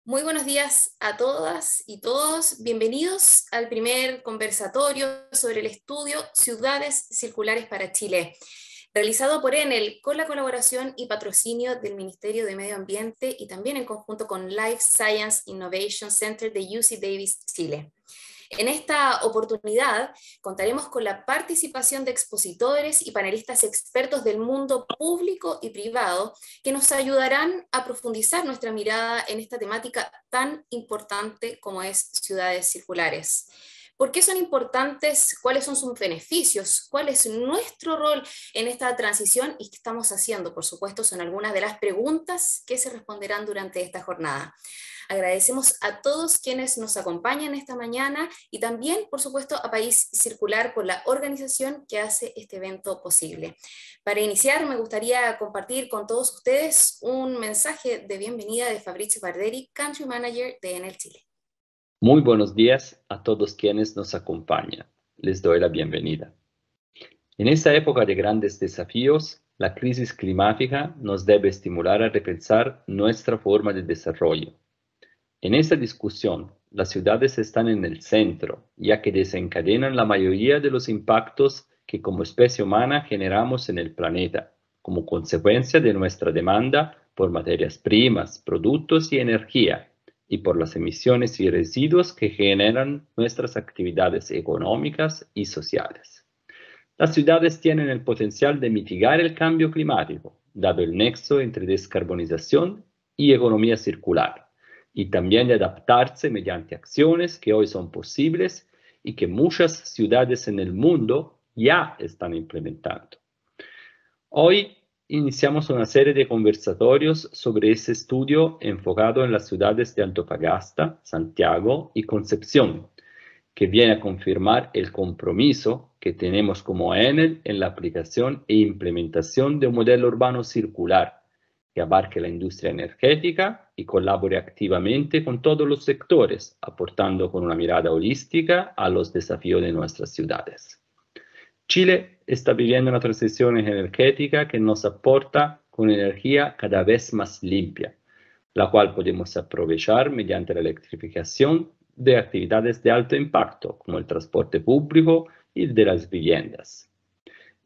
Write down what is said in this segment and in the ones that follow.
Muy buenos días a todas y todos. Bienvenidos al primer conversatorio sobre el estudio Ciudades Circulares para Chile, realizado por Enel con la colaboración y patrocinio del Ministerio de Medio Ambiente y también en conjunto con Life Science Innovation Center de UC Davis, Chile. En esta oportunidad contaremos con la participación de expositores y panelistas expertos del mundo público y privado que nos ayudarán a profundizar nuestra mirada en esta temática tan importante como es ciudades circulares. ¿Por qué son importantes? ¿Cuáles son sus beneficios? ¿Cuál es nuestro rol en esta transición? ¿Y qué estamos haciendo? Por supuesto, son algunas de las preguntas que se responderán durante esta jornada. Agradecemos a todos quienes nos acompañan esta mañana y también, por supuesto, a País Circular por la organización que hace este evento posible. Para iniciar, me gustaría compartir con todos ustedes un mensaje de bienvenida de Fabrizio Barderi, Country Manager de Enel Chile. Muy buenos días a todos quienes nos acompañan. Les doy la bienvenida. En esta época de grandes desafíos, la crisis climática nos debe estimular a repensar nuestra forma de desarrollo. En esta discusión, las ciudades están en el centro, ya que desencadenan la mayoría de los impactos que como especie humana generamos en el planeta, como consecuencia de nuestra demanda por materias primas, productos y energía, y por las emisiones y residuos que generan nuestras actividades económicas y sociales. Las ciudades tienen el potencial de mitigar el cambio climático, dado el nexo entre descarbonización y economía circular, y también de adaptarse mediante acciones que hoy son posibles y que muchas ciudades en el mundo ya están implementando. Hoy iniciamos una serie de conversatorios sobre ese estudio enfocado en las ciudades de Antofagasta, Santiago y Concepción, que viene a confirmar el compromiso que tenemos como Enel en la aplicación e implementación de un modelo urbano circular que abarque la industria energética y colabore activamente con todos los sectores, aportando con una mirada holística a los desafíos de nuestras ciudades. Chile está viviendo una transición energética que nos aporta con energía cada vez más limpia, la cual podemos aprovechar mediante la electrificación de actividades de alto impacto, como el transporte público y de las viviendas.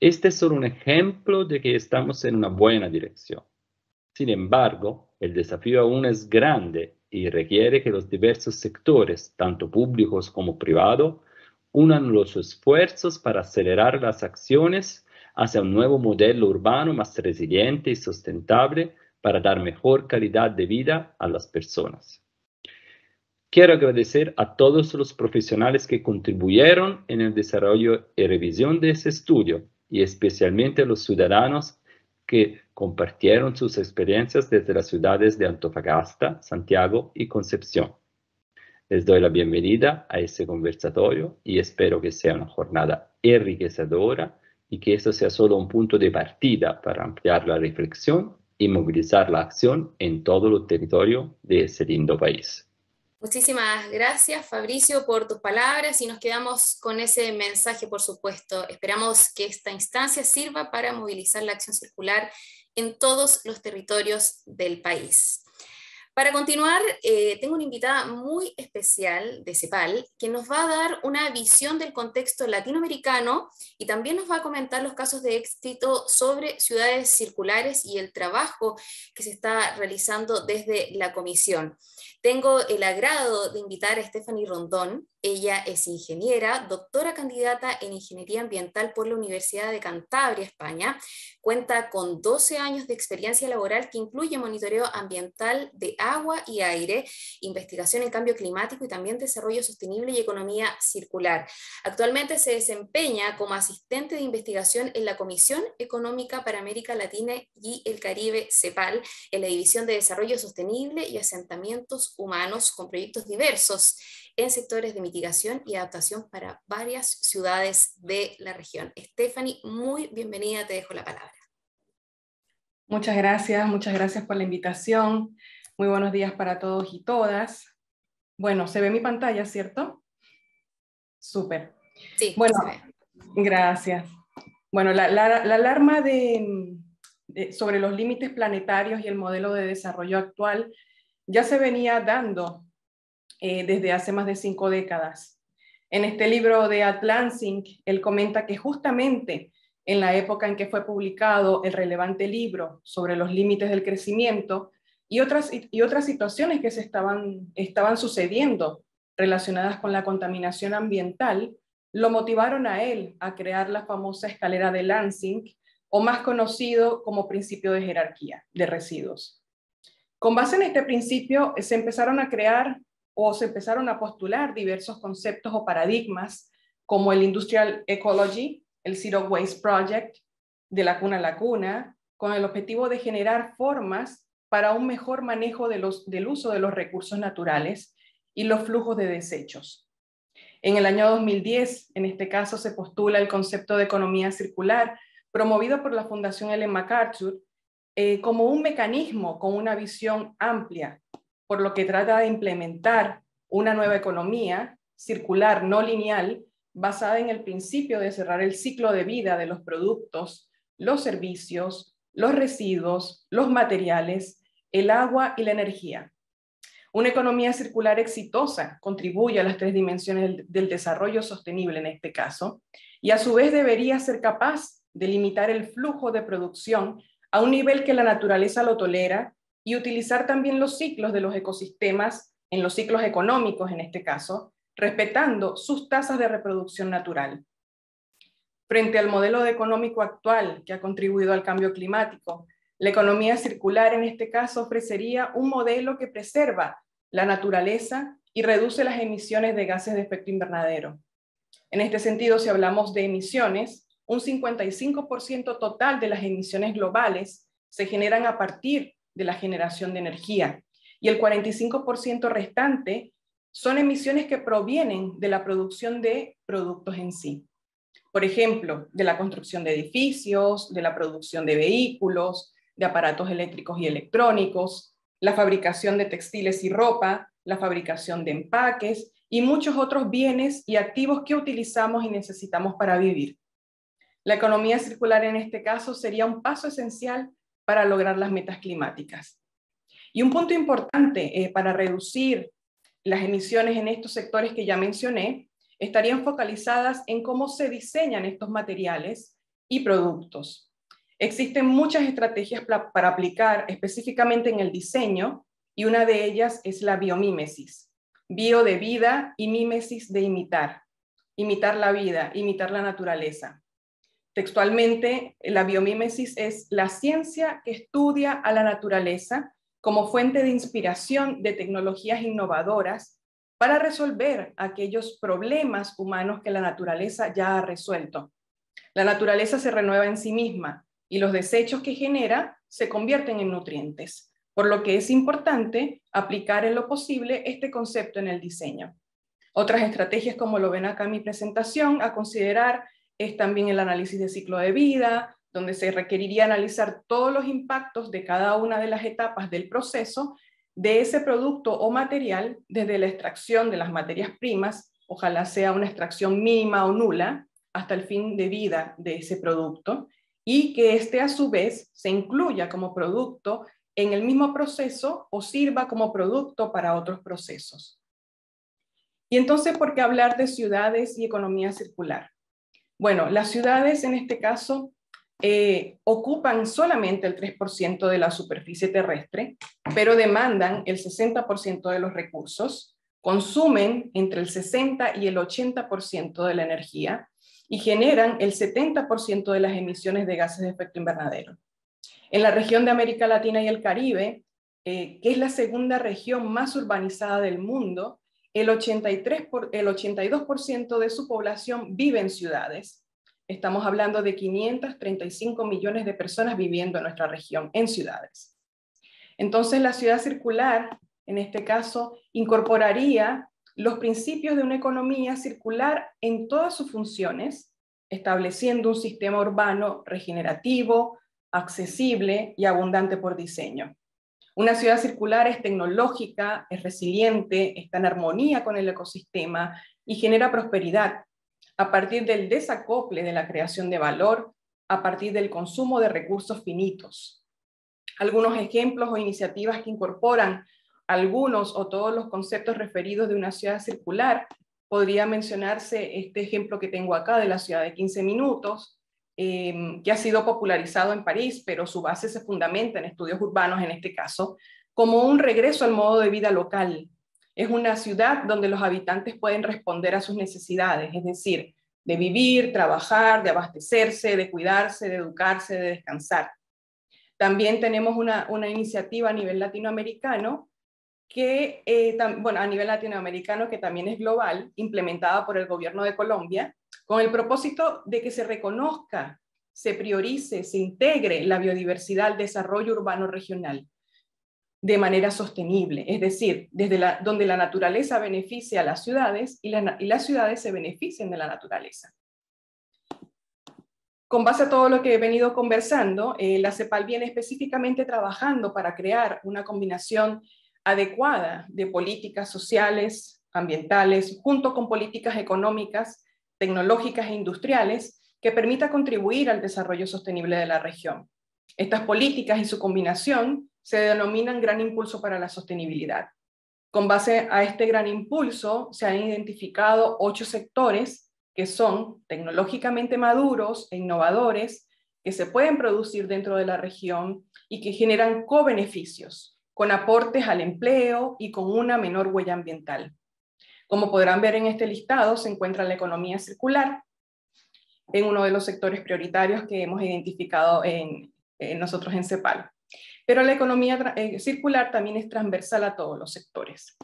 Este es solo un ejemplo de que estamos en una buena dirección. Sin embargo, el desafío aún es grande y requiere que los diversos sectores, tanto públicos como privados, unan los esfuerzos para acelerar las acciones hacia un nuevo modelo urbano más resiliente y sustentable para dar mejor calidad de vida a las personas. Quiero agradecer a todos los profesionales que contribuyeron en el desarrollo y revisión de ese estudio y especialmente a los ciudadanos que compartieron sus experiencias desde las ciudades de Antofagasta, Santiago y Concepción. Les doy la bienvenida a este conversatorio y espero que sea una jornada enriquecedora y que esto sea solo un punto de partida para ampliar la reflexión y movilizar la acción en todo el territorio de ese lindo país. Muchísimas gracias, Fabricio, por tus palabras y nos quedamos con ese mensaje, por supuesto. Esperamos que esta instancia sirva para movilizar la acción circular en todos los territorios del país. Para continuar, tengo una invitada muy especial de CEPAL que nos va a dar una visión del contexto latinoamericano y también nos va a comentar los casos de éxito sobre ciudades circulares y el trabajo que se está realizando desde la comisión. Tengo el agrado de invitar a Stephanie Rondón. Ella es ingeniera, doctora candidata en Ingeniería Ambiental por la Universidad de Cantabria, España. Cuenta con 12 años de experiencia laboral que incluye monitoreo ambiental de agua y aire, investigación en cambio climático y también desarrollo sostenible y economía circular. Actualmente se desempeña como asistente de investigación en la Comisión Económica para América Latina y el Caribe, CEPAL, en la División de Desarrollo Sostenible y Asentamientos Humanos, con proyectos diversos en sectores de mitigación y adaptación para varias ciudades de la región. Stephanie, muy bienvenida, te dejo la palabra. Muchas gracias por la invitación. Muy buenos días para todos y todas. Bueno, ¿se ve mi pantalla, cierto? Súper. Sí, bueno, se ve. Gracias. Bueno, la alarma sobre los límites planetarios y el modelo de desarrollo actual ya se venía dando desde hace más de 5 décadas. En este libro de Atlansing, él comenta que justamente en la época en que fue publicado el relevante libro sobre los límites del crecimiento y otras situaciones que se estaban sucediendo relacionadas con la contaminación ambiental, lo motivaron a él a crear la famosa escalera de Lansing, o más conocido como principio de jerarquía de residuos. Con base en este principio se empezaron a crear o se empezaron a postular diversos conceptos o paradigmas como el Industrial Ecology, el Zero Waste Project, de la cuna a la cuna, con el objetivo de generar formas para un mejor manejo del uso de los recursos naturales y los flujos de desechos. En el año 2010, en este caso, se postula el concepto de economía circular, promovido por la Fundación Ellen MacArthur, como un mecanismo con una visión amplia, por lo que trata de implementar una nueva economía circular no lineal, basada en el principio de cerrar el ciclo de vida de los productos, los servicios, los residuos, los materiales, el agua y la energía. Una economía circular exitosa contribuye a las 3 dimensiones del desarrollo sostenible en este caso, y a su vez debería ser capaz de limitar el flujo de producción a un nivel que la naturaleza lo tolera y utilizar también los ciclos de los ecosistemas, en los ciclos económicos en este caso, respetando sus tasas de reproducción natural. Frente al modelo económico actual que ha contribuido al cambio climático, la economía circular en este caso ofrecería un modelo que preserva la naturaleza y reduce las emisiones de gases de efecto invernadero. En este sentido, si hablamos de emisiones, un 55% total de las emisiones globales se generan a partir de la generación de energía y el 45% restante son emisiones que provienen de la producción de productos en sí. Por ejemplo, de la construcción de edificios, de la producción de vehículos, de aparatos eléctricos y electrónicos, la fabricación de textiles y ropa, la fabricación de empaques y muchos otros bienes y activos que utilizamos y necesitamos para vivir. La economía circular en este caso sería un paso esencial para lograr las metas climáticas. Y un punto importante para reducir las emisiones en estos sectores que ya mencioné estarían focalizadas en cómo se diseñan estos materiales y productos. Existen muchas estrategias para aplicar específicamente en el diseño, y una de ellas es la biomímesis. Bio de vida y mímesis de imitar. Imitar la vida, imitar la naturaleza. Textualmente, la biomímesis es la ciencia que estudia a la naturaleza como fuente de inspiración de tecnologías innovadoras para resolver aquellos problemas humanos que la naturaleza ya ha resuelto. La naturaleza se renueva en sí misma y los desechos que genera se convierten en nutrientes, por lo que es importante aplicar en lo posible este concepto en el diseño. Otras estrategias, como lo ven acá en mi presentación, a considerar es también el análisis de ciclo de vida, donde se requeriría analizar todos los impactos de cada una de las etapas del proceso de ese producto o material, desde la extracción de las materias primas, ojalá sea una extracción mínima o nula, hasta el fin de vida de ese producto, y que este a su vez se incluya como producto en el mismo proceso o sirva como producto para otros procesos. Y entonces, ¿por qué hablar de ciudades y economía circular? Bueno, las ciudades en este caso ocupan solamente el 3% de la superficie terrestre, pero demandan el 60% de los recursos, consumen entre el 60 y el 80% de la energía y generan el 70% de las emisiones de gases de efecto invernadero. En la región de América Latina y el Caribe, que es la segunda región más urbanizada del mundo, el 82% de su población vive en ciudades. Estamos hablando de 535 millones de personas viviendo en nuestra región, en ciudades. Entonces, la ciudad circular, en este caso, incorporaría los principios de una economía circular en todas sus funciones, estableciendo un sistema urbano regenerativo, accesible y abundante por diseño. Una ciudad circular es tecnológica, es resiliente, está en armonía con el ecosistema y genera prosperidad a partir del desacople de la creación de valor, a partir del consumo de recursos finitos. Algunos ejemplos o iniciativas que incorporan algunos o todos los conceptos referidos de una ciudad circular, podría mencionarse este ejemplo que tengo acá de la ciudad de 15 minutos, que ha sido popularizado en París, pero su base se fundamenta en estudios urbanos en este caso, como un regreso al modo de vida local. Es una ciudad donde los habitantes pueden responder a sus necesidades, es decir, de vivir, trabajar, de abastecerse, de cuidarse, de educarse, de descansar. También tenemos una iniciativa a nivel latinoamericano que, a nivel latinoamericano que también es global, implementada por el gobierno de Colombia, con el propósito de que se reconozca, se priorice, se integre la biodiversidad al desarrollo urbano regional de manera sostenible, es decir, donde la naturaleza beneficia a las ciudades y las ciudades se benefician de la naturaleza. Con base a todo lo que he venido conversando, la CEPAL viene específicamente trabajando para crear una combinación adecuada de políticas sociales, ambientales, junto con políticas económicas, tecnológicas e industriales que permita contribuir al desarrollo sostenible de la región. Estas políticas y su combinación se denominan Gran Impulso para la Sostenibilidad. Con base a este gran impulso se han identificado 8 sectores que son tecnológicamente maduros e innovadores, que se pueden producir dentro de la región y que generan co-beneficios, con aportes al empleo y con una menor huella ambiental. Como podrán ver en este listado, se encuentra la economía circular, en uno de los sectores prioritarios que hemos identificado nosotros en CEPAL. Pero la economía circular también es transversal a todos los sectores.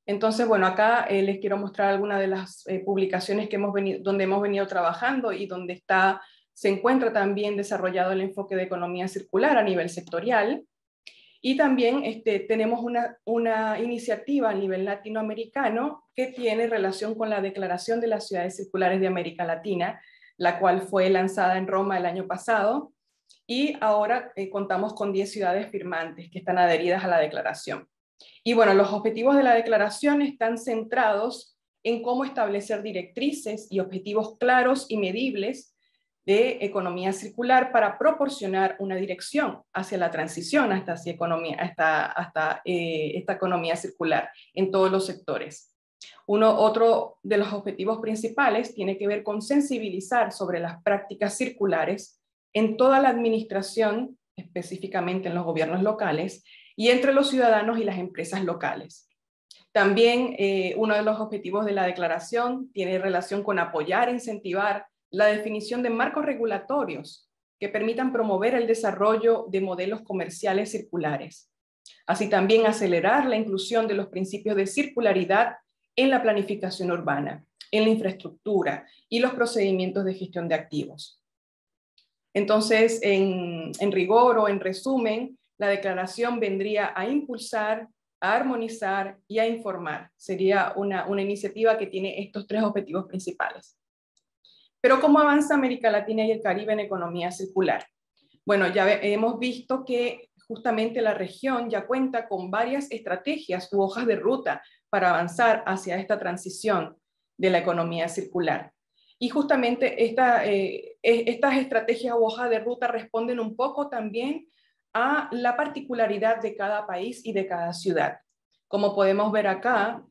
Entonces, bueno, acá les quiero mostrar algunas de las publicaciones que donde hemos venido trabajando y donde se encuentra también desarrollado el enfoque de economía circular a nivel sectorial. Y también tenemos una iniciativa a nivel latinoamericano que tiene relación con la Declaración de las Ciudades Circulares de América Latina, la cual fue lanzada en Roma el año pasado, y ahora contamos con 10 ciudades firmantes que están adheridas a la declaración. Y bueno, los objetivos de la declaración están centrados en cómo establecer directrices y objetivos claros y medibles de economía circular para proporcionar una dirección hacia la transición hasta esta economía circular en todos los sectores. Otro de los objetivos principales tiene que ver con sensibilizar sobre las prácticas circulares en toda la administración, específicamente en los gobiernos locales, y entre los ciudadanos y las empresas locales. También uno de los objetivos de la declaración tiene relación con apoyar e incentivar la definición de marcos regulatorios que permitan promover el desarrollo de modelos comerciales circulares. Así también acelerar la inclusión de los principios de circularidad en la planificación urbana, en la infraestructura y los procedimientos de gestión de activos. Entonces, en rigor o en resumen, la declaración vendría a impulsar, a armonizar y a informar. Sería una iniciativa que tiene estos 3 objetivos principales. Pero ¿cómo avanza América Latina y el Caribe en economía circular? Bueno, ya hemos visto que justamente la región ya cuenta con varias estrategias u hojas de ruta para avanzar hacia esta transición de la economía circular. Y justamente estas estrategias u hojas de ruta responden un poco también a la particularidad de cada país y de cada ciudad. Como podemos ver acá,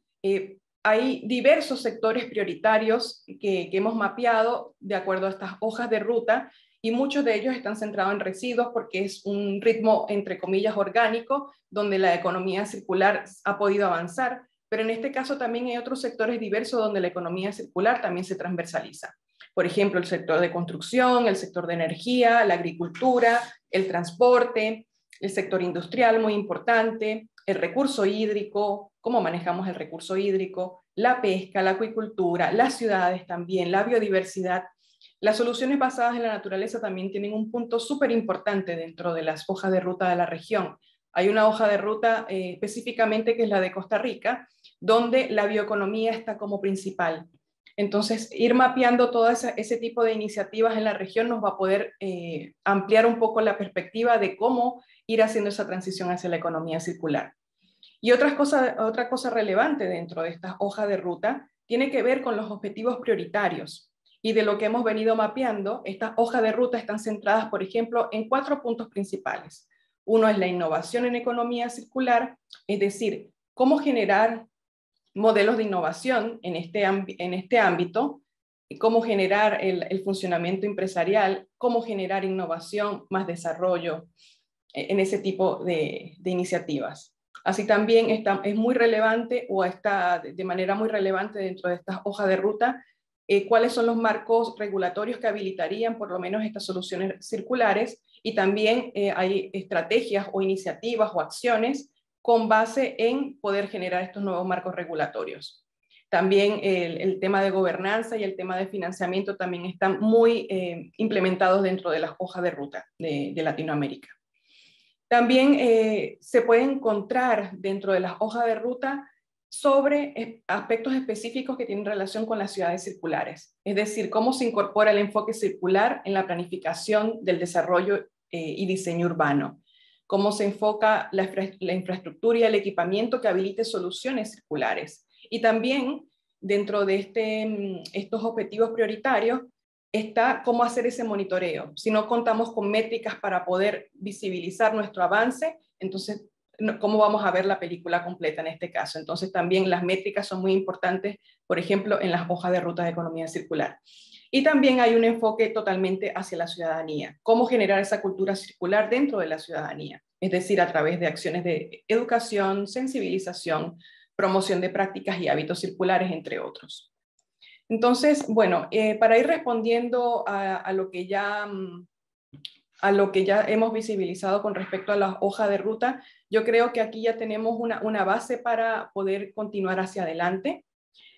hay diversos sectores prioritarios que hemos mapeado de acuerdo a estas hojas de ruta, y muchos de ellos están centrados en residuos porque es un ritmo, entre comillas, orgánico, donde la economía circular ha podido avanzar, pero en este caso también hay otros sectores diversos donde la economía circular también se transversaliza. Por ejemplo, el sector de construcción, el sector de energía, la agricultura, el transporte, el sector industrial, muy importante, el recurso hídrico, cómo manejamos el recurso hídrico, la pesca, la acuicultura, las ciudades también, la biodiversidad. Las soluciones basadas en la naturaleza también tienen un punto súper importante dentro de las hojas de ruta de la región. Hay una hoja de ruta específicamente que es la de Costa Rica, donde la bioeconomía está como principal. Entonces, ir mapeando todo ese tipo de iniciativas en la región nos va a poder ampliar un poco la perspectiva de cómo ir haciendo esa transición hacia la economía circular. Y otra cosa relevante dentro de esta hoja de ruta tiene que ver con los objetivos prioritarios. Y de lo que hemos venido mapeando, estas hojas de ruta están centradas, por ejemplo, en 4 puntos principales. Uno es la innovación en economía circular, es decir, cómo generar modelos de innovación en este ámbito, cómo generar el funcionamiento empresarial, cómo generar innovación, más desarrollo en ese tipo de iniciativas. Así también es muy relevante o está de manera muy relevante dentro de estas hojas de ruta cuáles son los marcos regulatorios que habilitarían por lo menos estas soluciones circulares y también hay estrategias o iniciativas o acciones con base en poder generar estos nuevos marcos regulatorios. También el tema de gobernanza y el tema de financiamiento también están muy implementados dentro de las hojas de ruta de Latinoamérica. También se puede encontrar dentro de las hojas de ruta sobre aspectos específicos que tienen relación con las ciudades circulares, es decir, cómo se incorpora el enfoque circular en la planificación del desarrollo y diseño urbano, cómo se enfoca la infraestructura y el equipamiento que habilite soluciones circulares. Y también dentro de estos objetivos prioritarios está cómo hacer ese monitoreo. Si no contamos con métricas para poder visibilizar nuestro avance, entonces cómo vamos a ver la película completa en este caso. Entonces también las métricas son muy importantes, por ejemplo, en las hojas de ruta de economía circular. Y también hay un enfoque totalmente hacia la ciudadanía, cómo generar esa cultura circular dentro de la ciudadanía, es decir, a través de acciones de educación, sensibilización, promoción de prácticas y hábitos circulares, entre otros. Entonces, bueno, para ir respondiendo a lo que ya hemos visibilizado con respecto a la hoja de ruta, yo creo que aquí ya tenemos una base para poder continuar hacia adelante.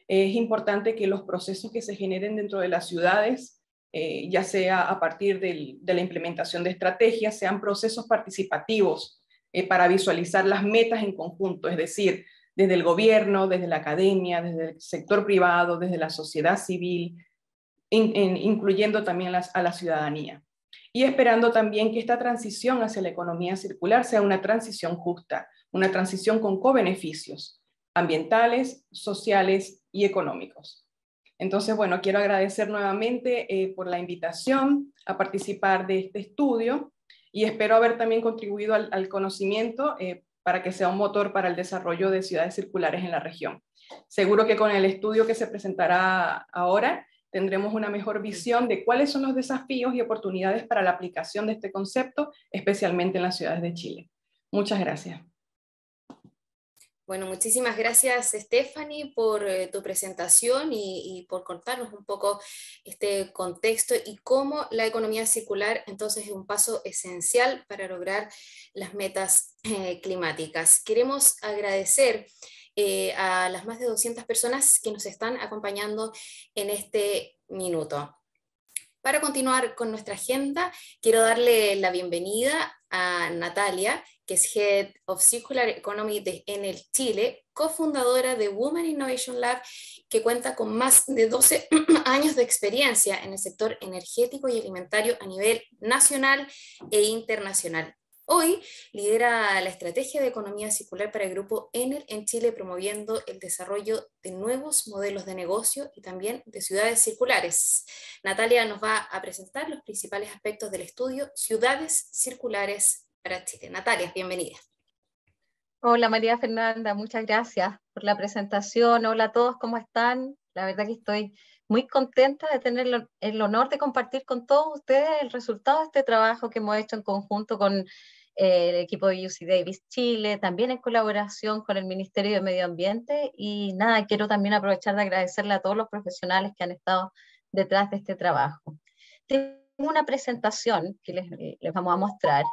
Es importante que los procesos que se generen dentro de las ciudades, ya sea a partir de la implementación de estrategias, sean procesos participativos para visualizar las metas en conjunto, es decir, desde el gobierno, desde la academia, desde el sector privado, desde la sociedad civil, incluyendo también a la ciudadanía. Y esperando también que esta transición hacia la economía circular sea una transición justa, una transición con co-beneficios ambientales, sociales y económicos. Entonces, bueno, quiero agradecer nuevamente por la invitación a participar de este estudio y espero haber también contribuido al conocimiento para que sea un motor para el desarrollo de ciudades circulares en la región. Seguro que con el estudio que se presentará ahora tendremos una mejor visión de cuáles son los desafíos y oportunidades para la aplicación de este concepto, especialmente en las ciudades de Chile. Muchas gracias. Bueno, muchísimas gracias, Stephanie, por tu presentación y por contarnos un poco este contexto y cómo la economía circular entonces es un paso esencial para lograr las metas climáticas. Queremos agradecer a las más de 200 personas que nos están acompañando en este minuto. Para continuar con nuestra agenda, quiero darle la bienvenida a Natalia, que es Head of Circular Economy de Enel Chile, cofundadora de Women Innovation Lab, que cuenta con más de 12 años de experiencia en el sector energético y alimentario a nivel nacional e internacional. Hoy lidera la estrategia de economía circular para el grupo Enel en Chile, promoviendo el desarrollo de nuevos modelos de negocio y también de ciudades circulares. Natalia nos va a presentar los principales aspectos del estudio Ciudades Circulares para Chile. Natalia, bienvenida. Hola María Fernanda, muchas gracias por la presentación. Hola a todos, ¿cómo están? La verdad que estoy muy contenta de tener el honor de compartir con todos ustedes el resultado de este trabajo que hemos hecho en conjunto con el equipo de UC Davis Chile, también en colaboración con el Ministerio de Medio Ambiente. Y nada, quiero también aprovechar de agradecerle a todos los profesionales que han estado detrás de este trabajo. Tengo una presentación que les vamos a mostrar,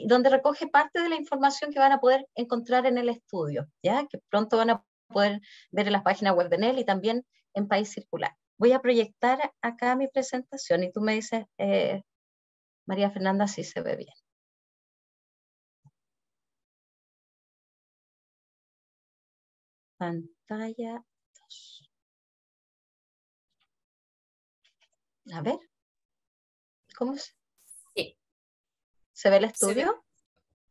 donde recoge parte de la información que van a poder encontrar en el estudio, ¿ya? Que pronto van a poder ver en las páginas web de NEL y también en País Circular. Voy a proyectar acá mi presentación y tú me dices, María Fernanda, si se ve bien. Pantalla 2. A ver. ¿Cómo se? Sí. ¿Se ve el estudio?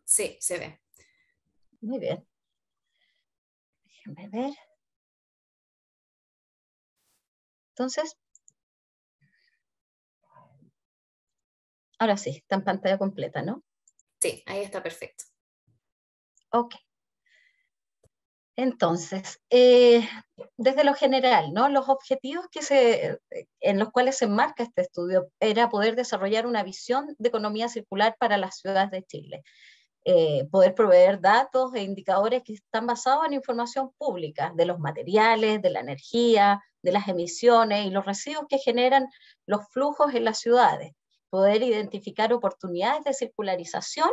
Sí, se ve. Muy bien. Déjenme ver. Entonces, ahora sí, está en pantalla completa, ¿no? Sí, ahí está perfecto. Ok. Entonces, desde lo general, ¿no? Los objetivos en los cuales se enmarca este estudio era poder desarrollar una visión de economía circular para las ciudades de Chile. Poder proveer datos e indicadores que están basados en información pública de los materiales, de la energía, de las emisiones y los residuos que generan los flujos en las ciudades. Poder identificar oportunidades de circularización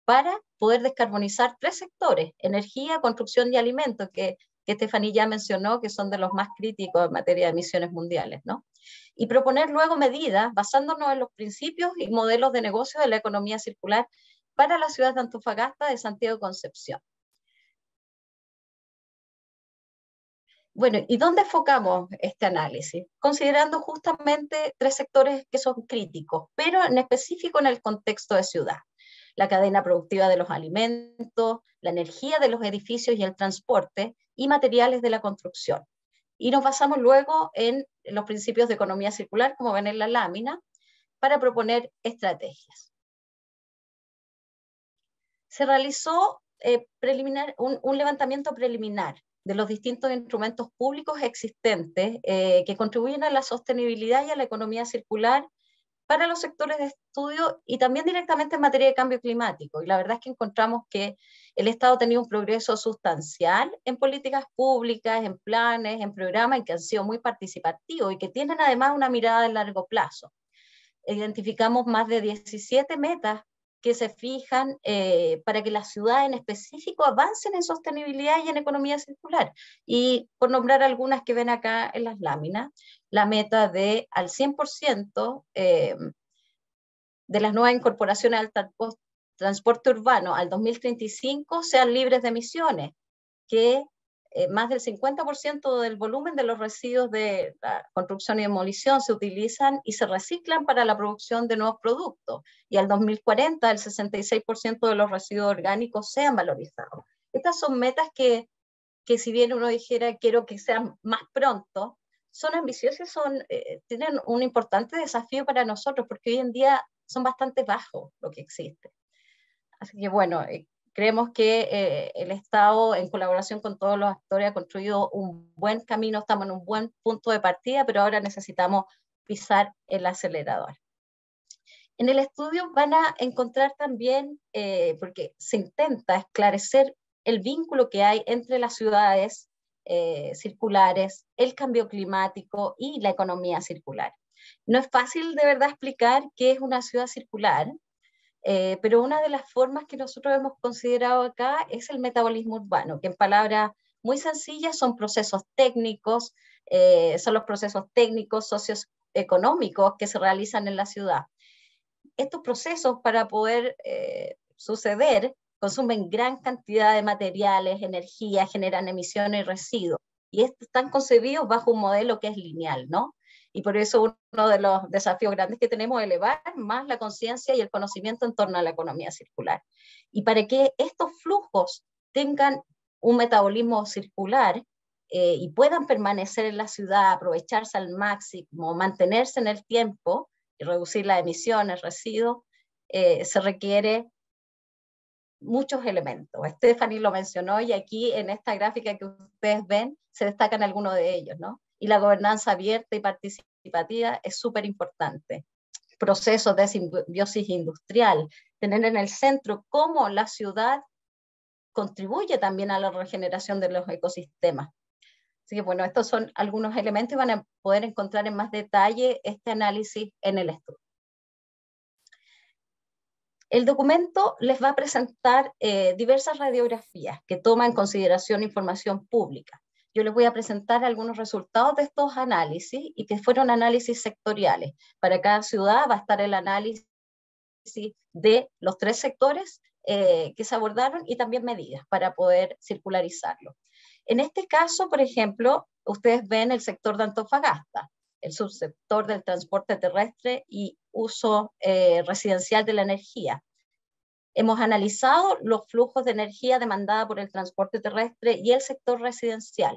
para poder descarbonizar 3 sectores: energía, construcción y alimentos, que Estefanía ya mencionó que son de los más críticos en materia de emisiones mundiales, ¿no? Y proponer luego medidas basándonos en los principios y modelos de negocio de la economía circular para la ciudad de Antofagasta, de Santiago y Concepción. Bueno, ¿y dónde enfocamos este análisis? Considerando justamente 3 sectores que son críticos, pero en específico en el contexto de ciudad: la cadena productiva de los alimentos, la energía de los edificios y el transporte, y materiales de la construcción. Y nos basamos luego en los principios de economía circular, como ven en la lámina, para proponer estrategias. Se realizó un levantamiento preliminar de los distintos instrumentos públicos existentes que contribuyen a la sostenibilidad y a la economía circular para los sectores de estudio y también directamente en materia de cambio climático. Y la verdad es que encontramos que el Estado ha tenido un progreso sustancial en políticas públicas, en planes, en programas, y que han sido muy participativos y que tienen además una mirada de largo plazo. Identificamos más de 17 metas que se fijan para que las ciudades en específico avancen en sostenibilidad y en economía circular. Y por nombrar algunas que ven acá en las láminas, la meta de al 100% de las nuevas incorporaciones al transporte urbano al 2035 sean libres de emisiones, que más del 50% del volumen de los residuos de la construcción y demolición se utilizan y se reciclan para la producción de nuevos productos, y al 2040 el 66% de los residuos orgánicos sean valorizados. Estas son metas que si bien uno dijera quiero que sean más pronto, son ambiciosas, tienen un importante desafío para nosotros, porque hoy en día son bastante bajos lo que existe. Así que bueno, creemos que el Estado, en colaboración con todos los actores, ha construido un buen camino, estamos en un buen punto de partida, pero ahora necesitamos pisar el acelerador. En el estudio van a encontrar también, porque se intenta esclarecer el vínculo que hay entre las ciudades circulares, el cambio climático y la economía circular. No es fácil de verdad explicar qué es una ciudad circular, pero una de las formas que nosotros hemos considerado acá es el metabolismo urbano, que en palabras muy sencillas son procesos técnicos, son los procesos técnicos socioeconómicos que se realizan en la ciudad. Estos procesos, para poder suceder, consumen gran cantidad de materiales, energía, generan emisiones y residuos, y están concebidos bajo un modelo que es lineal, ¿no? Y por eso uno de los desafíos grandes que tenemos es elevar más la conciencia y el conocimiento en torno a la economía circular. Y para que estos flujos tengan un metabolismo circular y puedan permanecer en la ciudad, aprovecharse al máximo, mantenerse en el tiempo y reducir las emisiones, residuos, se requiere muchos elementos. Stephanie lo mencionó, y aquí en esta gráfica que ustedes ven se destacan algunos de ellos, ¿no? Y la gobernanza abierta y participativa es súper importante. Procesos de simbiosis industrial, tener en el centro cómo la ciudad contribuye también a la regeneración de los ecosistemas. Así que bueno, estos son algunos elementos y van a poder encontrar en más detalle este análisis en el estudio. El documento les va a presentar diversas radiografías que toman en consideración información pública. Yo les voy a presentar algunos resultados de estos análisis y que fueron análisis sectoriales. Para cada ciudad va a estar el análisis de los 3 sectores que se abordaron y también medidas para poder circularizarlo. En este caso, por ejemplo, ustedes ven el sector de Antofagasta, el subsector del transporte terrestre y uso residencial de la energía. Hemos analizado los flujos de energía demandada por el transporte terrestre y el sector residencial,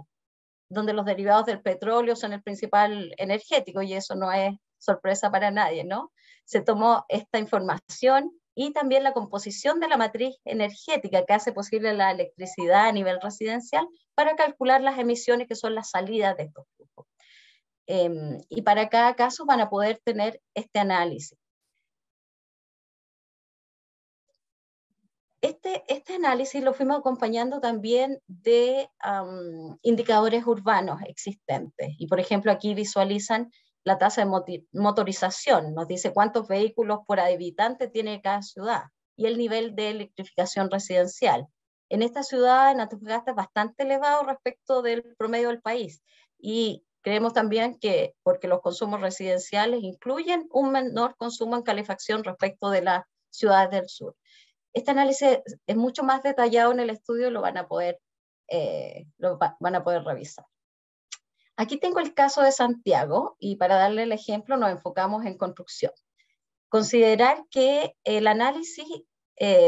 donde los derivados del petróleo son el principal energético, y eso no es sorpresa para nadie, ¿no? Se tomó esta información y también la composición de la matriz energética que hace posible la electricidad a nivel residencial para calcular las emisiones que son las salidas de estos flujos. Y para cada caso van a poder tener este análisis. Este análisis lo fuimos acompañando también de indicadores urbanos existentes. Y por ejemplo aquí visualizan la tasa de motorización, nos dice cuántos vehículos por habitante tiene cada ciudad y el nivel de electrificación residencial. En esta ciudad, en Antofagasta, es bastante elevado respecto del promedio del país. Y creemos también que, porque los consumos residenciales incluyen un menor consumo en calefacción respecto de las ciudades del sur. Este análisis es mucho más detallado en el estudio, lo van a poder revisar. Aquí tengo el caso de Santiago, y para darle el ejemplo nos enfocamos en construcción. Considerar que el análisis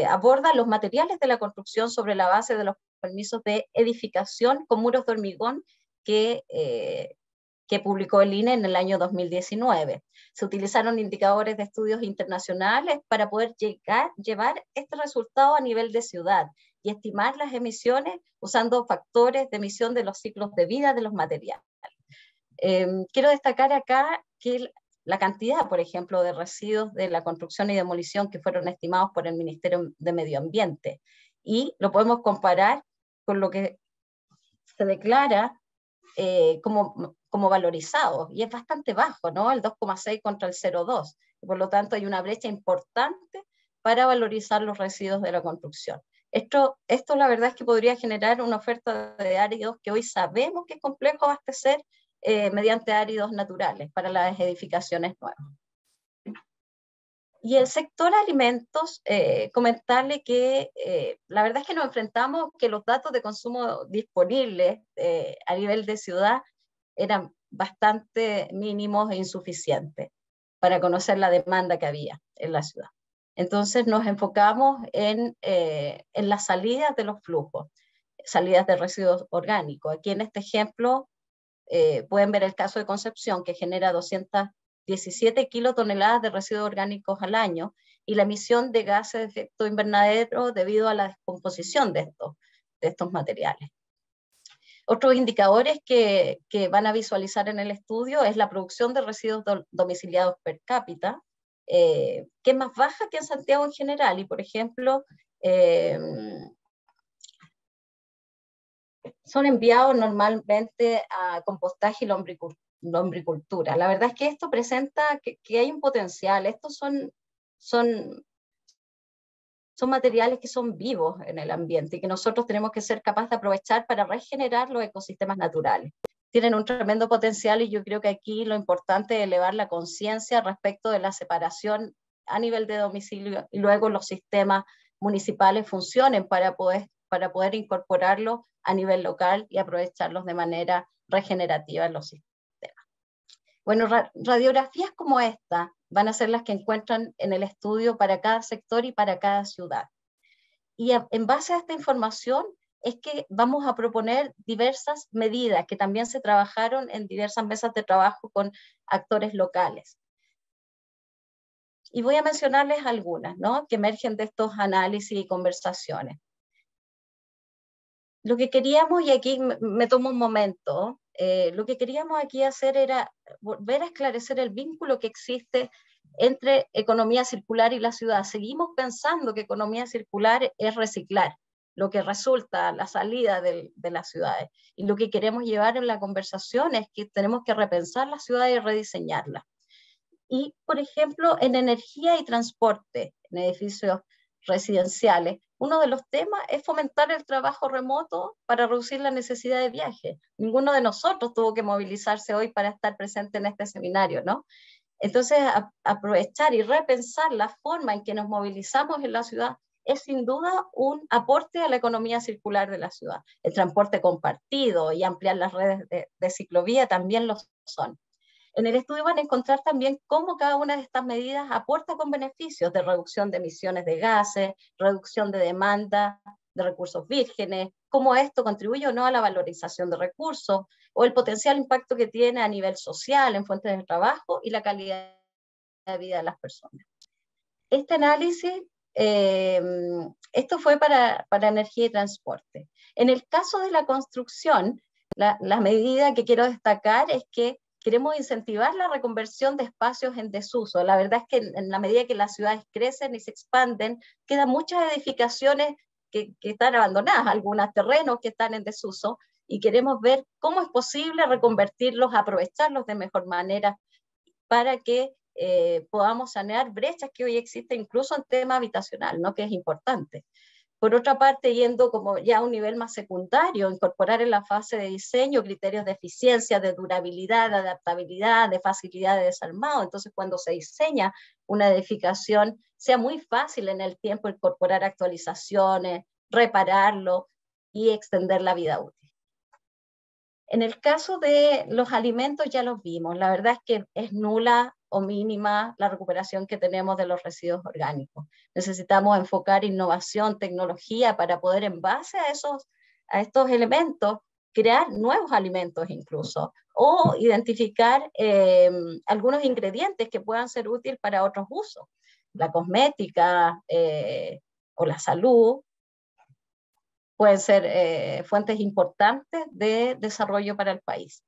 aborda los materiales de la construcción sobre la base de los permisos de edificación con muros de hormigón que publicó el INE en el año 2019. Se utilizaron indicadores de estudios internacionales para poder llevar este resultado a nivel de ciudad y estimar las emisiones usando factores de emisión de los ciclos de vida de los materiales. Quiero destacar acá que la cantidad, por ejemplo, de residuos de la construcción y demolición que fueron estimados por el Ministerio de Medio Ambiente, y lo podemos comparar con lo que se declara como valorizado, y es bastante bajo, ¿no? El 2,6 contra el 0,2, por lo tanto hay una brecha importante para valorizar los residuos de la construcción. Esto la verdad es que podría generar una oferta de áridos que hoy sabemos que es complejo abastecer mediante áridos naturales para las edificaciones nuevas. Y el sector alimentos, comentarle que la verdad es que nos enfrentamos que los datos de consumo disponibles a nivel de ciudad eran bastante mínimos e insuficientes para conocer la demanda que había en la ciudad. Entonces nos enfocamos en las salidas de los flujos, salidas de residuos orgánicos. Aquí en este ejemplo pueden ver el caso de Concepción, que genera 217 kilotoneladas de residuos orgánicos al año, y la emisión de gases de efecto invernadero debido a la descomposición de estos materiales. Otros indicadores que van a visualizar en el estudio es la producción de residuos domiciliados per cápita, que es más baja que en Santiago en general, y por ejemplo, son enviados normalmente a compostaje y lombricultura. La verdad es que esto presenta que hay un potencial. Estos son materiales que son vivos en el ambiente y que nosotros tenemos que ser capaces de aprovechar para regenerar los ecosistemas naturales. Tienen un tremendo potencial, y yo creo que aquí lo importante es elevar la conciencia respecto de la separación a nivel de domicilio, y luego los sistemas municipales funcionen para poder incorporarlos a nivel local y aprovecharlos de manera regenerativa en los sistemas. Bueno, radiografías como esta van a ser las que encuentran en el estudio para cada sector y para cada ciudad. Y en base a esta información es que vamos a proponer diversas medidas que también se trabajaron en diversas mesas de trabajo con actores locales. Y voy a mencionarles algunas, ¿no?, que emergen de estos análisis y conversaciones. Lo que queríamos, y aquí me tomo un momento, lo que queríamos aquí hacer era volver a esclarecer el vínculo que existe entre economía circular y la ciudad. Seguimos pensando que economía circular es reciclar lo que resulta la salida de las ciudades, y lo que queremos llevar en la conversación es que tenemos que repensar la ciudad y rediseñarla. Y, por ejemplo, en energía y transporte, en edificios residenciales, uno de los temas es fomentar el trabajo remoto para reducir la necesidad de viaje. Ninguno de nosotros tuvo que movilizarse hoy para estar presente en este seminario, ¿no? Entonces, aprovechar y repensar la forma en que nos movilizamos en la ciudad es sin duda un aporte a la economía circular de la ciudad. El transporte compartido y ampliar las redes de ciclovía también lo son. En el estudio van a encontrar también cómo cada una de estas medidas aporta con beneficios de reducción de emisiones de gases, reducción de demanda de recursos vírgenes, cómo esto contribuye o no a la valorización de recursos, o el potencial impacto que tiene a nivel social, en fuentes de trabajo y la calidad de vida de las personas. Este análisis esto fue para energía y transporte. En el caso de la construcción, la medida que quiero destacar es que queremos incentivar la reconversión de espacios en desuso. La verdad es que en la medida que las ciudades crecen y se expanden, quedan muchas edificaciones que están abandonadas, algunos terrenos que están en desuso, y queremos ver cómo es posible reconvertirlos, aprovecharlos de mejor manera para que podamos sanear brechas que hoy existen incluso en tema habitacional, ¿no? Que es importante. Por otra parte, yendo como ya a un nivel más secundario, incorporar en la fase de diseño criterios de eficiencia, de durabilidad, de adaptabilidad, de facilidad de desarmado. Entonces, cuando se diseña una edificación, sea muy fácil en el tiempo incorporar actualizaciones, repararlo y extender la vida útil. En el caso de los alimentos ya los vimos. La verdad es que es nula o mínima la recuperación que tenemos de los residuos orgánicos. Necesitamos enfocar innovación, tecnología para poder en base a estos elementos crear nuevos alimentos incluso, o identificar algunos ingredientes que puedan ser útiles para otros usos. La cosmética o la salud pueden ser fuentes importantes de desarrollo para el país.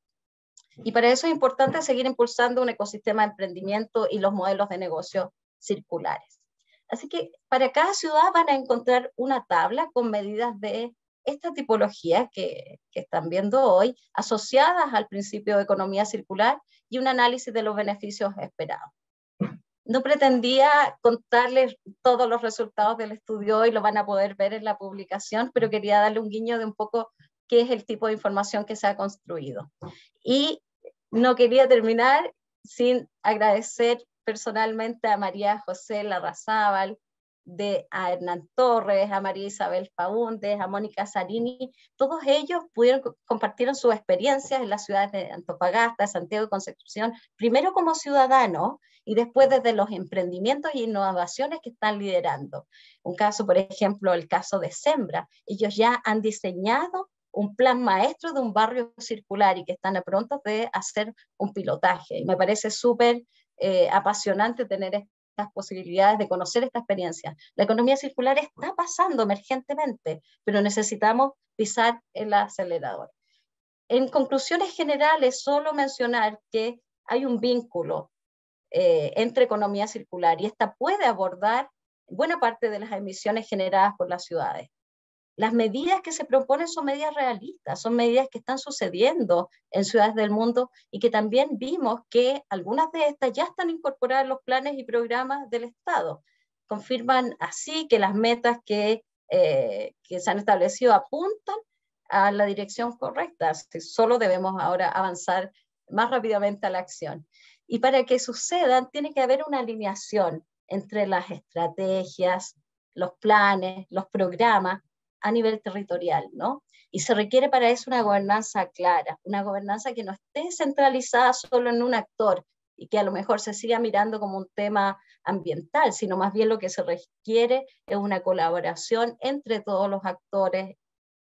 Y para eso es importante seguir impulsando un ecosistema de emprendimiento y los modelos de negocio circulares. Así que para cada ciudad van a encontrar una tabla con medidas de esta tipología que están viendo hoy, asociadas al principio de economía circular y un análisis de los beneficios esperados. No pretendía contarles todos los resultados del estudio hoy, lo van a poder ver en la publicación, pero quería darle un guiño de un poco qué es el tipo de información que se ha construido. Y no quería terminar sin agradecer personalmente a María José Larrazábal, a Hernán Torres, a María Isabel Faúndez, a Mónica Zarini. Todos ellos compartieron sus experiencias en las ciudades de Antofagasta, Santiago y Concepción, primero como ciudadanos y después desde los emprendimientos e innovaciones que están liderando. Un caso, por ejemplo, el caso de Sembra. Ellos ya han diseñado un plan maestro de un barrio circular y que están a pronto de hacer un pilotaje. Y me parece súper apasionante tener estas posibilidades de conocer esta experiencia. La economía circular está pasando emergentemente, pero necesitamos pisar el acelerador. En conclusiones generales, solo mencionar que hay un vínculo entre economía circular y esta puede abordar buena parte de las emisiones generadas por las ciudades. Las medidas que se proponen son medidas realistas, son medidas que están sucediendo en ciudades del mundo y que también vimos que algunas de estas ya están incorporadas en los planes y programas del Estado. Confirman así que las metas que se han establecido apuntan a la dirección correcta. Solo debemos ahora avanzar más rápidamente a la acción. Y para que sucedan tiene que haber una alineación entre las estrategias, los planes, los programas, a nivel territorial, ¿no? Y se requiere para eso una gobernanza clara, una gobernanza que no esté centralizada solo en un actor y que a lo mejor se siga mirando como un tema ambiental, sino más bien lo que se requiere es una colaboración entre todos los actores,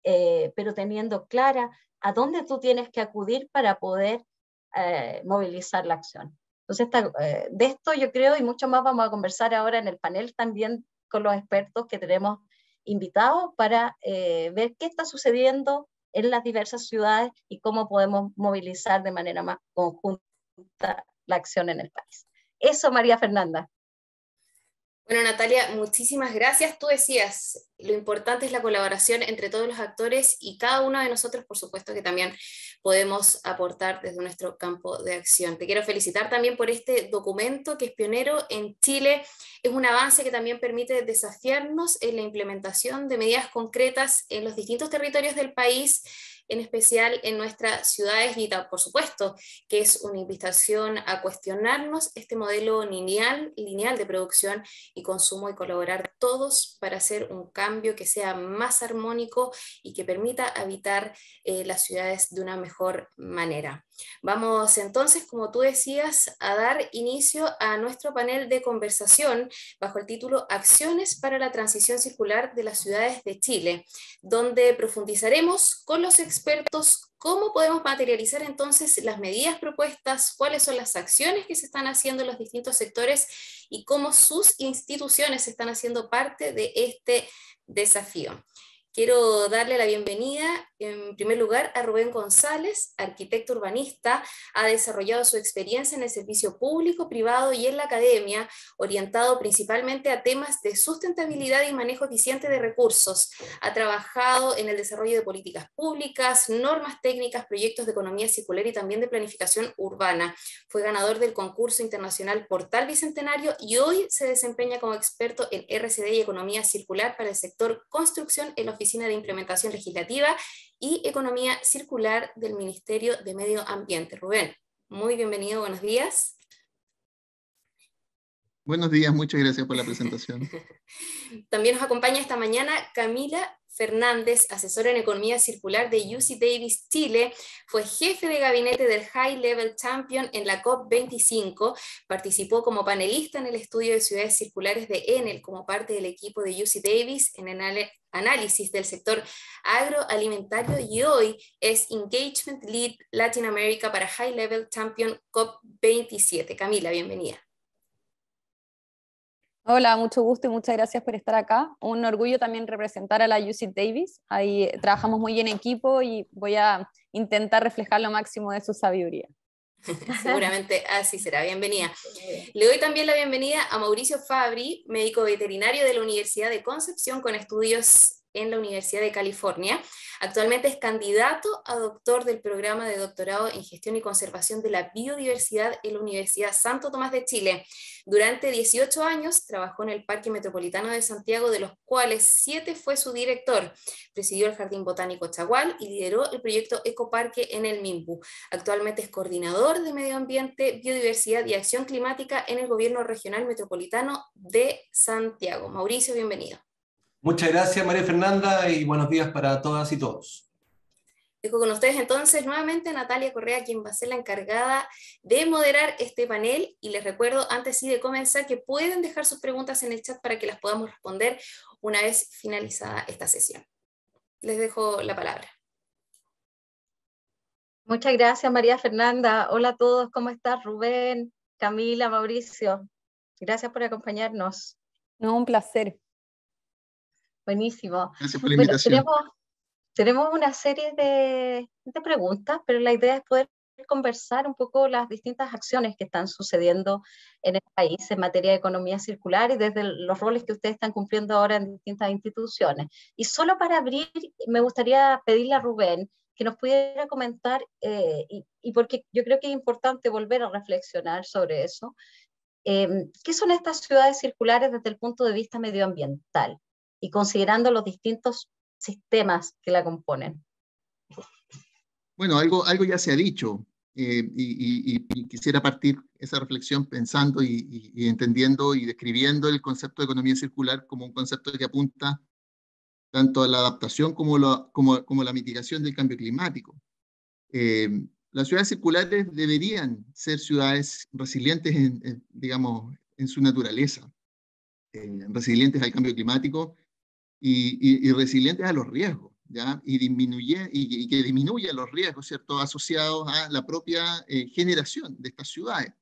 pero teniendo clara a dónde tú tienes que acudir para poder movilizar la acción. Entonces, de esto yo creo y mucho más vamos a conversar ahora en el panel también con los expertos que tenemos invitados para ver qué está sucediendo en las diversas ciudades y cómo podemos movilizar de manera más conjunta la acción en el país. Eso, María Fernanda. Bueno, Natalia, muchísimas gracias. Tú decías, lo importante es la colaboración entre todos los actores y cada uno de nosotros, por supuesto, que también podemos aportar desde nuestro campo de acción. Te quiero felicitar también por este documento que es pionero en Chile. Es un avance que también permite desafiarnos en la implementación de medidas concretas en los distintos territorios del país, en especial en nuestras ciudades, y por supuesto que es una invitación a cuestionarnos este modelo lineal de producción y consumo y colaborar todos para hacer un cambio que sea más armónico y que permita habitar las ciudades de una mejor manera. Vamos entonces, como tú decías, a dar inicio a nuestro panel de conversación bajo el título Acciones para la transición circular de las ciudades de Chile, donde profundizaremos con los expertos expertos cómo podemos materializar entonces las medidas propuestas, cuáles son las acciones que se están haciendo en los distintos sectores y cómo sus instituciones están haciendo parte de este desafío. Quiero darle la bienvenida, en primer lugar, a Rubén González, arquitecto urbanista. Ha desarrollado su experiencia en el servicio público, privado y en la academia, orientado principalmente a temas de sustentabilidad y manejo eficiente de recursos. Ha trabajado en el desarrollo de políticas públicas, normas técnicas, proyectos de economía circular y también de planificación urbana. Fue ganador del concurso internacional Portal Bicentenario y hoy se desempeña como experto en RCD y economía circular para el sector construcción en la Oficina de Implementación Legislativa y Economía Circular del Ministerio de Medio Ambiente. Rubén, muy bienvenido, buenos días. Buenos días, muchas gracias por la presentación. También nos acompaña esta mañana Camila Fernández, asesora en Economía Circular de UC Davis Chile, fue jefe de gabinete del High Level Champion en la COP25, participó como panelista en el estudio de ciudades circulares de Enel como parte del equipo de UC Davis en el análisis del sector agroalimentario y hoy es Engagement Lead Latin America para High Level Champion COP27. Camila, bienvenida. Hola, mucho gusto y muchas gracias por estar acá. Un orgullo también representar a la UC Davis. Ahí trabajamos muy en equipo y voy a intentar reflejar lo máximo de su sabiduría. Seguramente así será. Bienvenida. Le doy también la bienvenida a Mauricio Fabri, médico veterinario de la Universidad de Concepción con estudios en la Universidad de California. Actualmente es candidato a doctor del programa de doctorado en Gestión y Conservación de la Biodiversidad en la Universidad Santo Tomás de Chile. Durante 18 años trabajó en el Parque Metropolitano de Santiago, de los cuales 7 fue su director. Presidió el Jardín Botánico Chagual y lideró el proyecto Ecoparque en el Minbu. Actualmente es coordinador de Medio Ambiente, Biodiversidad y Acción Climática en el Gobierno Regional Metropolitano de Santiago. Mauricio, bienvenido. Muchas gracias, María Fernanda, y buenos días para todas y todos. Dejo con ustedes entonces nuevamente a Natalia Correa, quien va a ser la encargada de moderar este panel, y les recuerdo antes sí de comenzar que pueden dejar sus preguntas en el chat para que las podamos responder una vez finalizada esta sesión. Les dejo la palabra. Muchas gracias, María Fernanda. Hola a todos, ¿cómo estás? Rubén, Camila, Mauricio. Gracias por acompañarnos. No, un placer. Buenísimo. Gracias por la invitación. Tenemos una serie de preguntas, pero la idea es poder conversar un poco las distintas acciones que están sucediendo en el país en materia de economía circular y desde los roles que ustedes están cumpliendo ahora en distintas instituciones. Y solo para abrir, me gustaría pedirle a Rubén que nos pudiera comentar, y porque yo creo que es importante volver a reflexionar sobre eso, ¿qué son estas ciudades circulares desde el punto de vista medioambiental? Y considerando los distintos sistemas que la componen. Bueno, algo ya se ha dicho, y quisiera partir esa reflexión pensando y entendiendo y describiendo el concepto de economía circular como un concepto que apunta tanto a la adaptación como la mitigación del cambio climático. Las ciudades circulares deberían ser ciudades resilientes digamos, en su naturaleza, resilientes al cambio climático, y resilientes a los riesgos, ¿ya? Y que disminuya los riesgos, ¿cierto?, asociados a la propia generación de estas ciudades.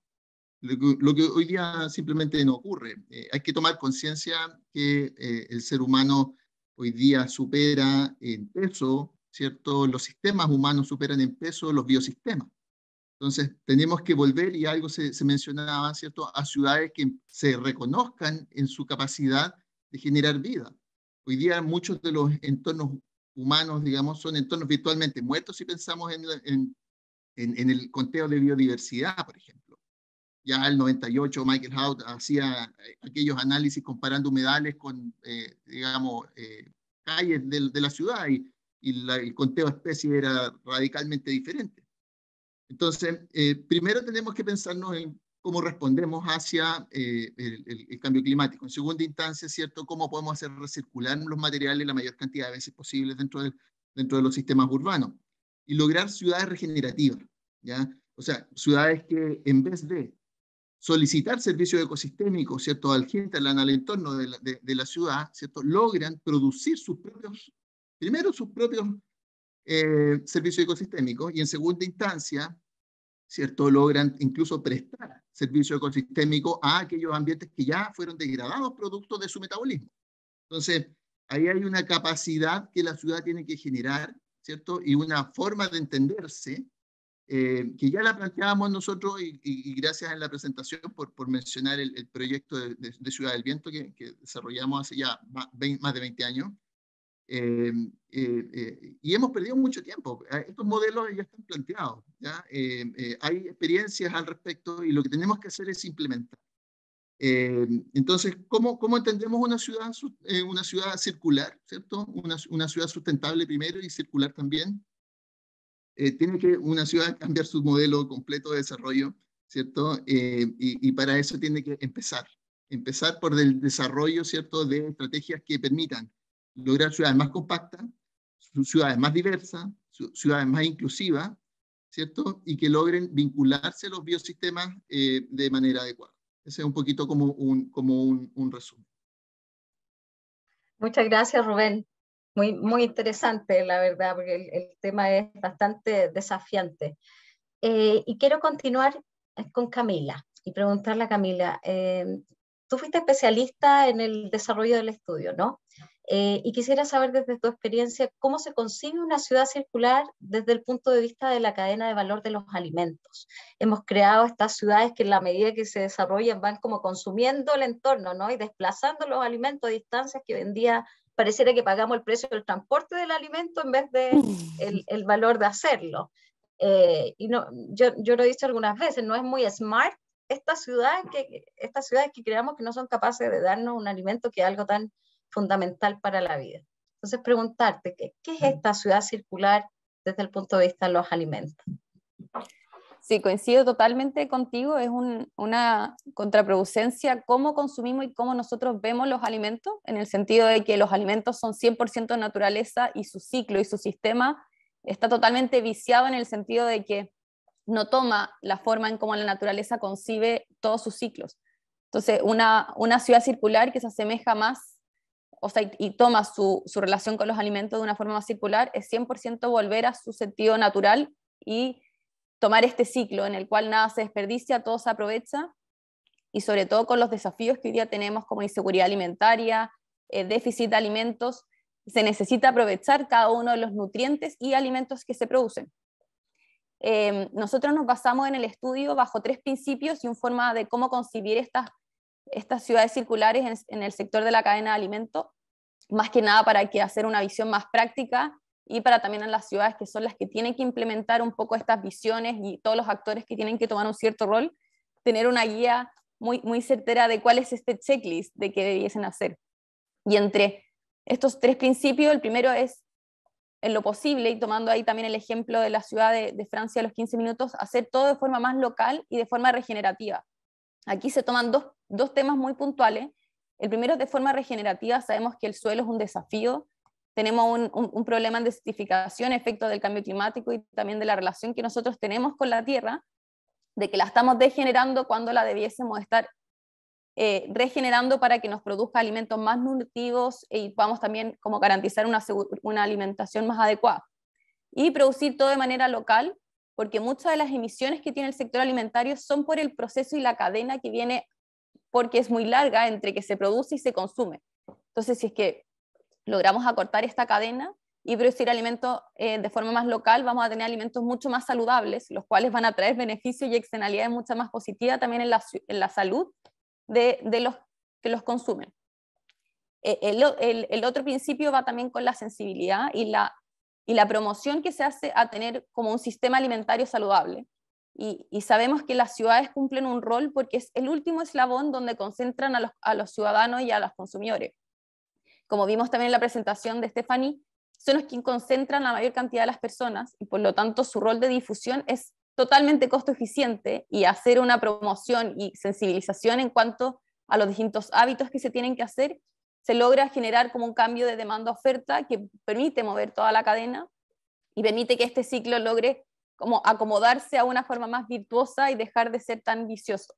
Lo que hoy día simplemente no ocurre. Hay que tomar conciencia que el ser humano hoy día supera en peso, ¿cierto? Los sistemas humanos superan en peso los biosistemas. Entonces, tenemos que volver, y algo se mencionaba, ¿cierto?, a ciudades que se reconozcan en su capacidad de generar vida. Hoy día muchos de los entornos humanos, digamos, son entornos virtualmente muertos si pensamos en el conteo de biodiversidad, por ejemplo. Ya el 98 Michael Hout hacía aquellos análisis comparando humedales con, digamos, calles de la ciudad, y el conteo de especies era radicalmente diferente. Entonces, primero tenemos que pensarnos en cómo respondemos hacia el cambio climático. En segunda instancia, ¿cierto?, cómo podemos hacer recircular los materiales la mayor cantidad de veces posible dentro de los sistemas urbanos. Y lograr ciudades regenerativas, ¿ya? O sea, ciudades que en vez de solicitar servicios ecosistémicos, ¿cierto?, al gente, al entorno de la ciudad, ¿cierto?, logran producir sus propios servicios ecosistémicos, y en segunda instancia, ¿cierto?, logran incluso prestar servicio ecosistémico a aquellos ambientes que ya fueron degradados producto de su metabolismo. Entonces, ahí hay una capacidad que la ciudad tiene que generar, ¿cierto?, y una forma de entenderse, que ya la planteábamos nosotros, y gracias en la presentación por mencionar el proyecto de Ciudad del Viento que desarrollamos hace ya más de 20 años, y hemos perdido mucho tiempo. Estos modelos ya están planteados, ¿ya? Hay experiencias al respecto, y lo que tenemos que hacer es implementar. Entonces, ¿cómo entendemos una ciudad circular, ¿cierto? Una ciudad sustentable primero y circular también. Tiene que una ciudad cambiar su modelo completo de desarrollo, ¿cierto? Y para eso tiene que empezar por el desarrollo, ¿cierto?, de estrategias que permitan lograr ciudades más compactas, ciudades más diversas, ciudades más inclusivas, ¿cierto?, y que logren vincularse a los biosistemas de manera adecuada. Ese es un poquito como un resumen. Muchas gracias, Rubén. Muy interesante, la verdad, porque el tema es bastante desafiante. Y quiero continuar con Camila y preguntarle a Camila, tú fuiste especialista en el desarrollo del estudio, ¿no? Y quisiera saber desde tu experiencia cómo se concibe una ciudad circular desde el punto de vista de la cadena de valor de los alimentos. Hemos creado estas ciudades que en la medida que se desarrollan van como consumiendo el entorno, ¿no?, y desplazando los alimentos a distancias que hoy en día pareciera que pagamos el precio del transporte del alimento en vez de el valor de hacerlo. Y no, yo lo he dicho algunas veces, no es muy smart estas ciudades que creamos que no son capaces de darnos un alimento que es algo tan fundamental para la vida. Entonces, preguntarte, ¿qué es esta ciudad circular desde el punto de vista de los alimentos? Sí, coincido totalmente contigo, es una contraproducencia cómo consumimos y cómo nosotros vemos los alimentos, en el sentido de que los alimentos son 100% naturaleza y su ciclo y su sistema está totalmente viciado en el sentido de que no toma la forma en cómo la naturaleza concibe todos sus ciclos. Entonces, una ciudad circular que se asemeja más, o sea, y toma su relación con los alimentos de una forma más circular, es 100% volver a su sentido natural y tomar este ciclo en el cual nada se desperdicia, todo se aprovecha, y sobre todo con los desafíos que hoy día tenemos como inseguridad alimentaria, déficit de alimentos, se necesita aprovechar cada uno de los nutrientes y alimentos que se producen. Nosotros nos basamos en el estudio bajo 3 principios y una forma de cómo concebir estas ciudades circulares en el sector de la cadena de alimentos, más que nada para que hacer una visión más práctica y para también en las ciudades que son las que tienen que implementar un poco estas visiones y todos los actores que tienen que tomar un cierto rol, tener una guía muy certera de cuál es este checklist de qué debiesen hacer. Y entre estos 3 principios, el primero es, en lo posible, y tomando ahí también el ejemplo de la ciudad de Francia a los 15 minutos, hacer todo de forma más local y de forma regenerativa. Aquí se toman dos temas muy puntuales. El primero es de forma regenerativa, sabemos que el suelo es un desafío, tenemos un problema en desertificación, efecto del cambio climático y también de la relación que nosotros tenemos con la tierra, de que la estamos degenerando cuando la debiésemos estar regenerando para que nos produzca alimentos más nutritivos y podamos también como garantizar una alimentación más adecuada. Y producir todo de manera local, porque muchas de las emisiones que tiene el sector alimentario son por el proceso y la cadena que viene, porque es muy larga entre que se produce y se consume. Entonces, si es que logramos acortar esta cadena y producir alimentos de forma más local, vamos a tener alimentos mucho más saludables, los cuales van a traer beneficios y externalidades mucho más positivas también en la salud de los que los consumen. El otro principio va también con la sensibilidad y la promoción que se hace a tener como un sistema alimentario saludable. Y sabemos que las ciudades cumplen un rol porque es el último eslabón donde concentran a los ciudadanos y a los consumidores. Como vimos también en la presentación de Stephanie, son los que concentran la mayor cantidad de las personas y por lo tanto su rol de difusión es totalmente costo eficiente, y hacer una promoción y sensibilización en cuanto a los distintos hábitos que se tienen que hacer, se logra generar como un cambio de demanda-oferta que permite mover toda la cadena y permite que este ciclo logre como acomodarse a una forma más virtuosa y dejar de ser tan vicioso.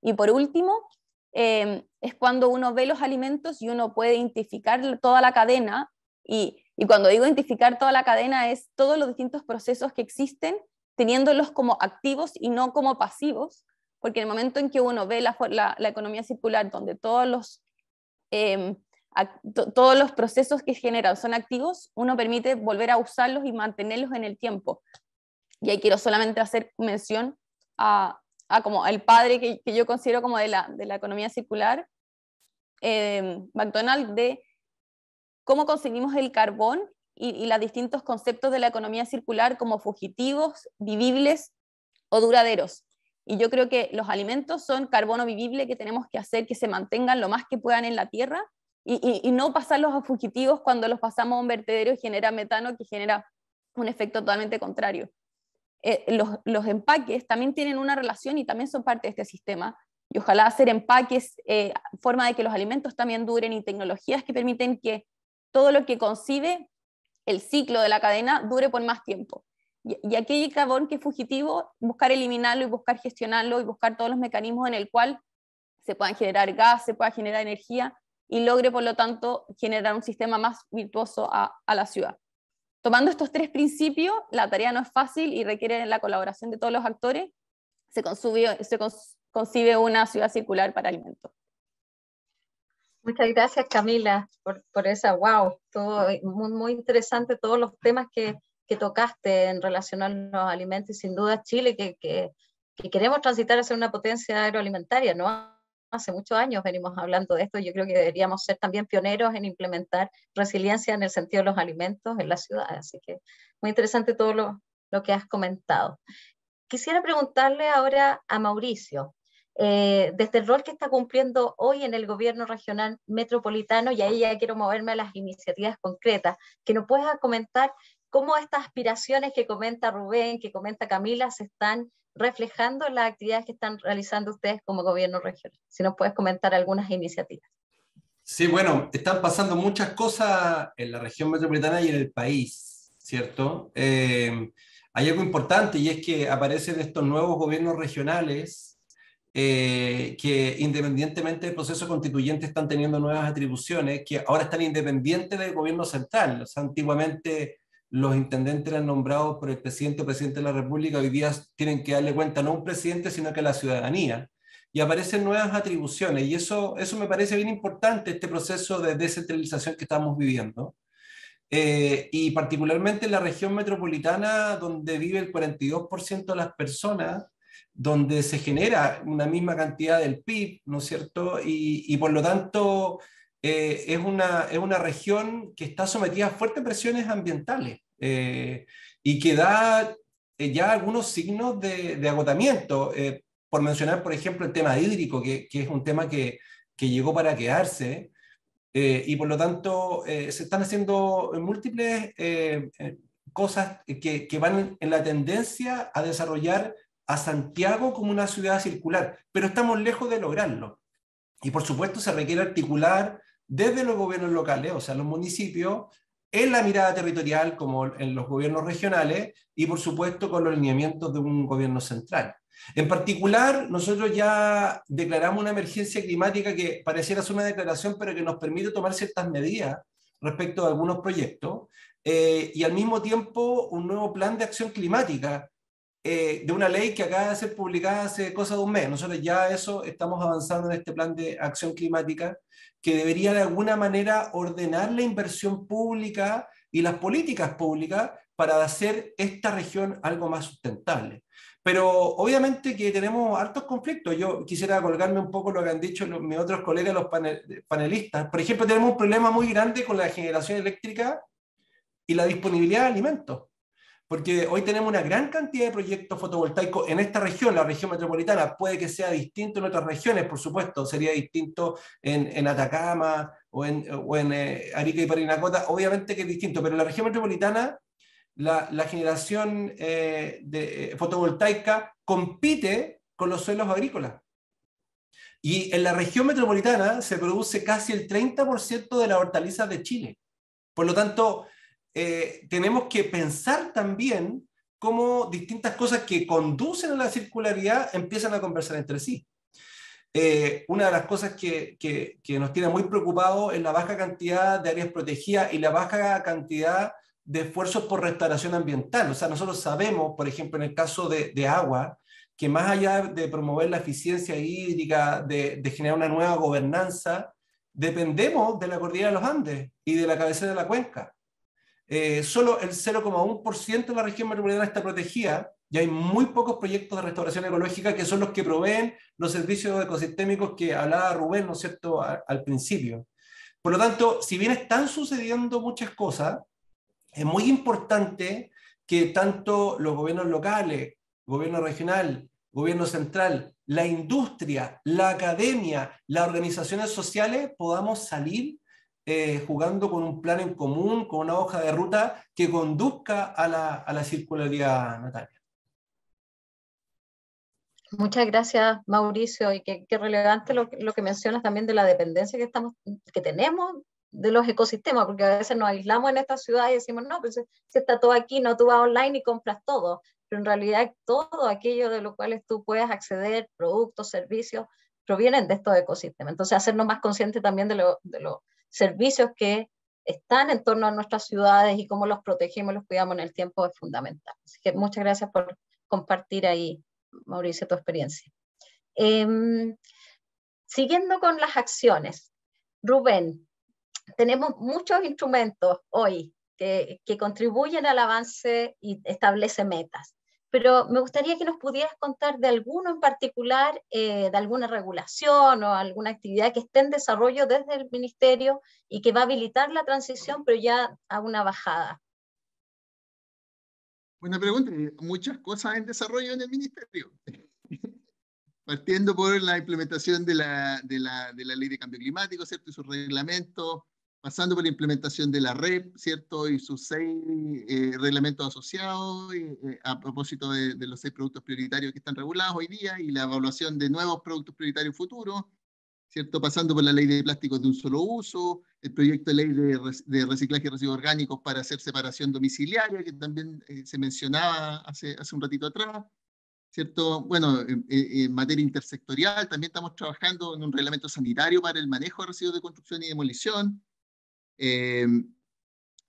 Y por último, es cuando uno ve los alimentos y uno puede identificar toda la cadena y Y cuando digo identificar toda la cadena es todos los distintos procesos que existen, teniéndolos como activos y no como pasivos, porque en el momento en que uno ve la economía circular, donde todos los procesos que generan son activos, uno permite volver a usarlos y mantenerlos en el tiempo. Y ahí quiero solamente hacer mención a como el padre que yo considero como de la economía circular, McDonald, de cómo concebimos el carbón y los distintos conceptos de la economía circular como fugitivos, vivibles o duraderos. Y yo creo que los alimentos son carbono vivible que tenemos que hacer que se mantengan lo más que puedan en la tierra y no pasarlos a fugitivos cuando los pasamos a un vertedero y genera metano, que genera un efecto totalmente contrario. Los empaques también tienen una relación y también son parte de este sistema. Y ojalá hacer empaques, forma de que los alimentos también duren y tecnologías que permiten que todo lo que concibe el ciclo de la cadena dure por más tiempo. Y aquel carbón que es fugitivo, buscar eliminarlo y buscar gestionarlo y buscar todos los mecanismos en el cual se puedan generar gas, se pueda generar energía y logre, por lo tanto, generar un sistema más virtuoso a la ciudad. Tomando estos tres principios, la tarea no es fácil y requiere la colaboración de todos los actores. Se concibe una ciudad circular para alimentos. Muchas gracias, Camila, por esa, wow, todo muy, muy interesante, todos los temas que tocaste en relación a los alimentos, y sin duda Chile, que queremos transitar a ser una potencia agroalimentaria, ¿no? Hace muchos años venimos hablando de esto, yo creo que deberíamos ser también pioneros en implementar resiliencia en el sentido de los alimentos en la ciudad, así que muy interesante todo lo que has comentado. Quisiera preguntarle ahora a Mauricio, desde el rol que está cumpliendo hoy en el gobierno regional metropolitano, y ahí ya quiero moverme a las iniciativas concretas, que nos puedas comentar cómo estas aspiraciones que comenta Rubén, que comenta Camila, se están reflejando en las actividades que están realizando ustedes como gobierno regional. Si nos puedes comentar algunas iniciativas. Sí, bueno, están pasando muchas cosas en la región metropolitana y en el país, ¿cierto? Hay algo importante y es que aparecen estos nuevos gobiernos regionales que independientemente del proceso constituyente están teniendo nuevas atribuciones que ahora están independientes del gobierno central. O sea, antiguamente los intendentes eran nombrados por el presidente o presidente de la República, hoy día tienen que darle cuenta no a un presidente, sino que a la ciudadanía. Y aparecen nuevas atribuciones, y eso me parece bien importante, este proceso de descentralización que estamos viviendo. Y particularmente en la región metropolitana, donde vive el 42% de las personas, donde se genera una misma cantidad del PIB, ¿no es cierto? Y por lo tanto, es una región que está sometida a fuertes presiones ambientales y que da ya algunos signos de agotamiento. Por mencionar, por ejemplo, el tema hídrico, que es un tema que llegó para quedarse, y por lo tanto se están haciendo múltiples cosas que van en la tendencia a desarrollar a Santiago como una ciudad circular, pero estamos lejos de lograrlo. Y por supuesto se requiere articular desde los gobiernos locales, o sea, los municipios, en la mirada territorial como en los gobiernos regionales y por supuesto con los lineamientos de un gobierno central. En particular, nosotros ya declaramos una emergencia climática que pareciera ser una declaración, pero que nos permite tomar ciertas medidas respecto a algunos proyectos, y al mismo tiempo un nuevo plan de acción climática, de una ley que acaba de ser publicada hace cosa de un mes. Nosotros ya estamos avanzando en este plan de acción climática que debería de alguna manera ordenar la inversión pública y las políticas públicas para hacer esta región algo más sustentable. Pero obviamente que tenemos hartos conflictos. Yo quisiera colgarme un poco lo que han dicho mis otros colegas, los panelistas. Por ejemplo, tenemos un problema muy grande con la generación eléctrica y la disponibilidad de alimentos. Porque hoy tenemos una gran cantidad de proyectos fotovoltaicos en esta región, la región metropolitana. Puede que sea distinto en otras regiones, por supuesto. Sería distinto en Atacama o en Arica y Parinacota. Obviamente que es distinto, pero en la región metropolitana la generación fotovoltaica compite con los suelos agrícolas. Y en la región metropolitana se produce casi el 30% de las hortalizas de Chile. Por lo tanto, tenemos que pensar también cómo distintas cosas que conducen a la circularidad empiezan a conversar entre sí. una de las cosas que nos tiene muy preocupados es la baja cantidad de áreas protegidas y la baja cantidad de esfuerzos por restauración ambiental. O sea, nosotros sabemos, por ejemplo, en el caso de agua, que más allá de promover la eficiencia hídrica, de generar una nueva gobernanza, dependemos de la cordillera de los Andes y de la cabecera de la cuenca. Solo el 0,1% de la región metropolitana está protegida y hay muy pocos proyectos de restauración ecológica que son los que proveen los servicios ecosistémicos que hablaba Rubén, ¿no es cierto?, al principio. Por lo tanto, si bien están sucediendo muchas cosas, es muy importante que tanto los gobiernos locales, gobierno regional, gobierno central, la industria, la academia, las organizaciones sociales podamos salir jugando con un plan en común, con una hoja de ruta que conduzca a la circularidad, Natalia. Muchas gracias, Mauricio, y qué relevante lo que mencionas también de la dependencia que tenemos de los ecosistemas, porque a veces nos aislamos en esta ciudad y decimos, no, pues si está todo aquí, no, tú vas online y compras todo, pero en realidad todo aquello de lo cuales tú puedes acceder, productos, servicios, provienen de estos ecosistemas. Entonces, hacernos más conscientes también de los servicios que están en torno a nuestras ciudades y cómo los protegemos, los cuidamos en el tiempo es fundamental. Así que muchas gracias por compartir ahí, Mauricio, tu experiencia. Siguiendo con las acciones, Rubén, tenemos muchos instrumentos hoy que contribuyen al avance y establecen metas, pero me gustaría que nos pudieras contar de alguno en particular, de alguna regulación o alguna actividad que esté en desarrollo desde el Ministerio y que va a habilitar la transición, pero ya a una bajada. Buena pregunta. Muchas cosas en desarrollo en el Ministerio. Partiendo por la implementación de la Ley de Cambio Climático, ¿cierto? Y sus reglamentos, pasando por la implementación de la REP, ¿cierto? Y sus 6 reglamentos asociados, a propósito de los 6 productos prioritarios que están regulados hoy día, y la evaluación de nuevos productos prioritarios futuros, ¿cierto? Pasando por la Ley de Plásticos de un Solo Uso, el proyecto de ley de reciclaje de residuos orgánicos para hacer separación domiciliaria, que también se mencionaba hace un ratito atrás, ¿cierto? Bueno, en materia intersectorial también estamos trabajando en un reglamento sanitario para el manejo de residuos de construcción y demolición.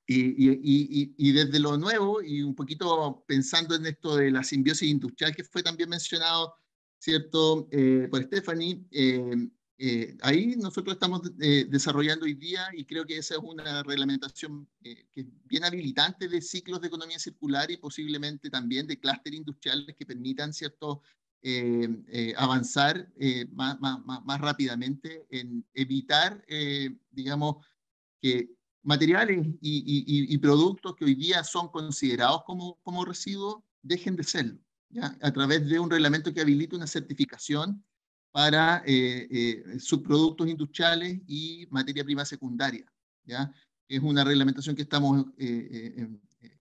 Y desde lo nuevo, y un poquito pensando en esto de la simbiosis industrial que fue también mencionado, ¿cierto? Por Stephanie, ahí nosotros estamos desarrollando hoy día, y creo que esa es una reglamentación que es bien habilitante de ciclos de economía circular y posiblemente también de clústeres industriales que permitan, ¿cierto?, avanzar más rápidamente en evitar, digamos, que materiales y productos que hoy día son considerados como residuos dejen de serlo, ¿ya? A través de un reglamento que habilite una certificación para subproductos industriales y materia prima secundaria, ¿ya? Es una reglamentación que estamos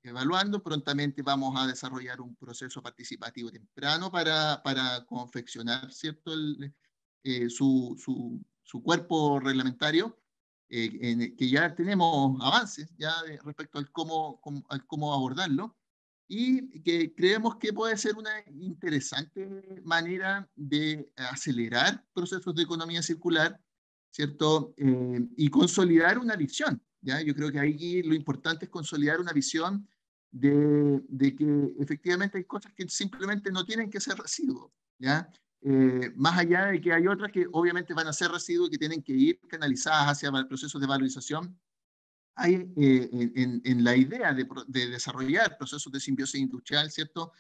evaluando. Prontamente vamos a desarrollar un proceso participativo temprano para confeccionar, ¿cierto?, su cuerpo reglamentario, que ya tenemos avances ya respecto al cómo abordarlo, y que creemos que puede ser una interesante manera de acelerar procesos de economía circular, ¿cierto? Y consolidar una visión, ¿ya? Yo creo que ahí lo importante es consolidar una visión de que efectivamente hay cosas que simplemente no tienen que ser residuos, ¿ya? Más allá de que hay otras que obviamente van a ser residuos y que tienen que ir canalizadas hacia procesos de valorización. Hay en la idea de desarrollar procesos de simbiosis industrial, ¿cierto?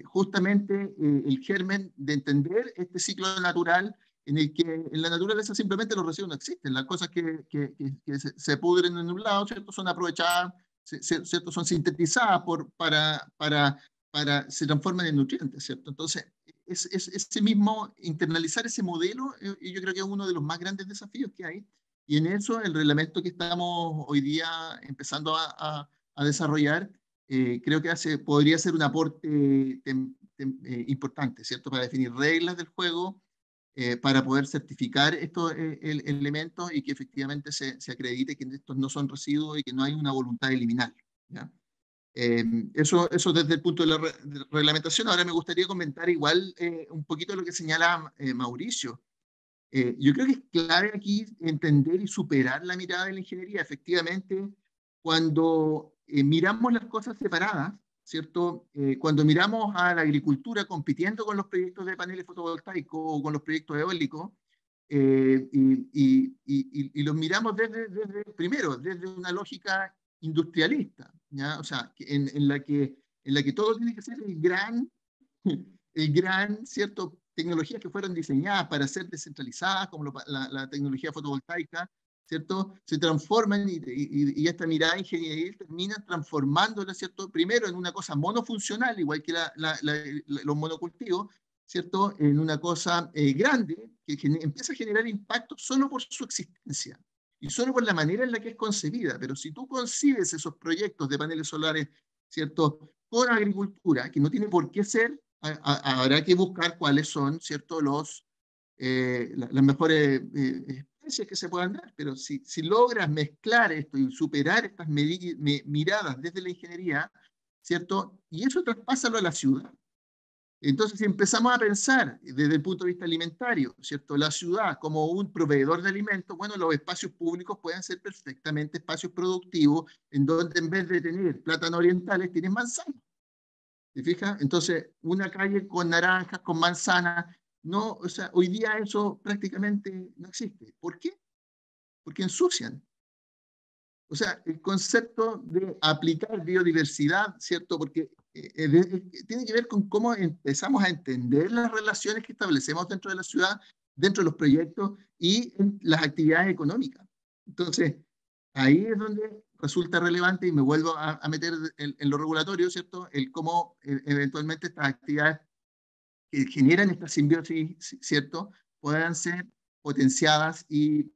Justamente el germen de entender este ciclo natural en el que en la naturaleza simplemente los residuos no existen. Las cosas que se pudren en un lado, ¿cierto?, son aprovechadas, ¿cierto?, son sintetizadas se transforman en nutrientes, ¿cierto? Entonces, ese mismo, internalizar ese modelo, yo creo que es uno de los más grandes desafíos que hay. Y en eso, el reglamento que estamos hoy día empezando a desarrollar, creo que podría ser un aporte importante, ¿cierto?, para definir reglas del juego, para poder certificar estos elementos y que efectivamente se acredite que estos no son residuos y que no hay una voluntad de eliminarlos, ¿ya? Eso desde el punto de la reglamentación. Ahora me gustaría comentar igual un poquito lo que señala Mauricio. Yo creo que es clave aquí entender y superar la mirada de la ingeniería. Efectivamente, cuando miramos las cosas separadas, ¿cierto? Cuando miramos a la agricultura compitiendo con los proyectos de paneles fotovoltaicos o con los proyectos eólicos, y los miramos primero, desde una lógica industrialista, ¿ya? O sea, en la que todo tiene que ser el gran, ¿cierto? Tecnologías que fueron diseñadas para ser descentralizadas, como la tecnología fotovoltaica, ¿cierto? Se transforman y esta mirada ingenieril termina transformándola, ¿cierto? Primero en una cosa monofuncional, igual que los monocultivos, ¿cierto? En una cosa grande que empieza a generar impacto solo por su existencia y solo por la manera en la que es concebida. Pero si tú concibes esos proyectos de paneles solares, ¿cierto? Con agricultura, que no tiene por qué ser, habrá que buscar cuáles son, ¿cierto? Las mejores especies que se puedan dar, pero si logras mezclar esto y superar estas miradas desde la ingeniería, ¿cierto? Y eso traspásalo a la ciudad. Entonces, si empezamos a pensar desde el punto de vista alimentario, ¿cierto? La ciudad como un proveedor de alimentos, bueno, los espacios públicos pueden ser perfectamente espacios productivos en donde en vez de tener plátanos orientales, tienen manzanas. ¿Te fijas? Entonces, una calle con naranjas, con manzanas, no, o sea, hoy día eso prácticamente no existe. ¿Por qué? Porque ensucian. O sea, el concepto de aplicar biodiversidad, ¿cierto? Porque tiene que ver con cómo empezamos a entender las relaciones que establecemos dentro de la ciudad, dentro de los proyectos y en las actividades económicas. Entonces, ahí es donde resulta relevante, y me vuelvo a meter en lo regulatorio, ¿cierto? El cómo eventualmente estas actividades que generan esta simbiosis, ¿cierto? Puedan ser potenciadas e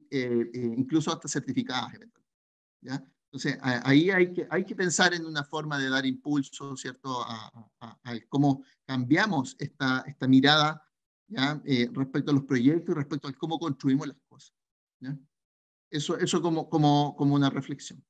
incluso hasta certificadas eventualmente, ¿ya? Entonces, ahí hay que pensar en una forma de dar impulso, ¿cierto? A cómo cambiamos esta mirada, ¿ya? Respecto a los proyectos y respecto a cómo construimos las cosas, ¿ya? Eso como una reflexión.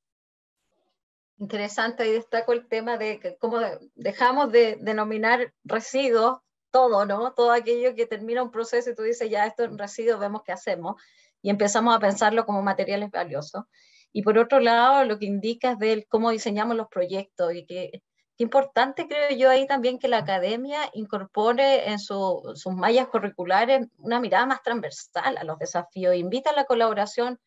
Interesante, y destaco el tema de cómo dejamos de denominar residuos todo, ¿no? Todo aquello que termina un proceso y tú dices, ya, esto es un residuo, vemos qué hacemos, y empezamos a pensarlo como materiales valiosos. Y por otro lado, lo que indicas de cómo diseñamos los proyectos, y que importante creo yo ahí también que la academia incorpore en sus mallas curriculares una mirada más transversal a los desafíos, invita a la colaboración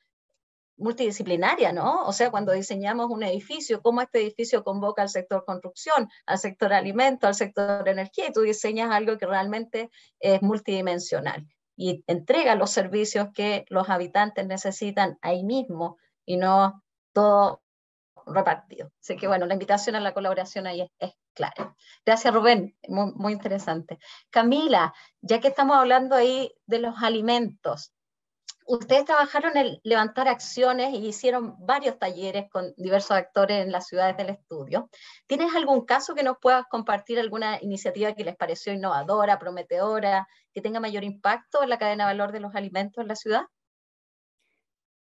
multidisciplinaria, ¿no? O sea, cuando diseñamos un edificio, cómo este edificio convoca al sector construcción, al sector alimento, al sector energía, y tú diseñas algo que realmente es multidimensional y entrega los servicios que los habitantes necesitan ahí mismo y no todo repartido. Así que bueno, la invitación a la colaboración ahí es clara. Gracias, Rubén, muy interesante. Camila, ya que estamos hablando ahí de los alimentos, ustedes trabajaron en levantar acciones y hicieron varios talleres con diversos actores en las ciudades del estudio. ¿Tienes algún caso que nos puedas compartir, alguna iniciativa que les pareció innovadora, prometedora, que tenga mayor impacto en la cadena de valor de los alimentos en la ciudad?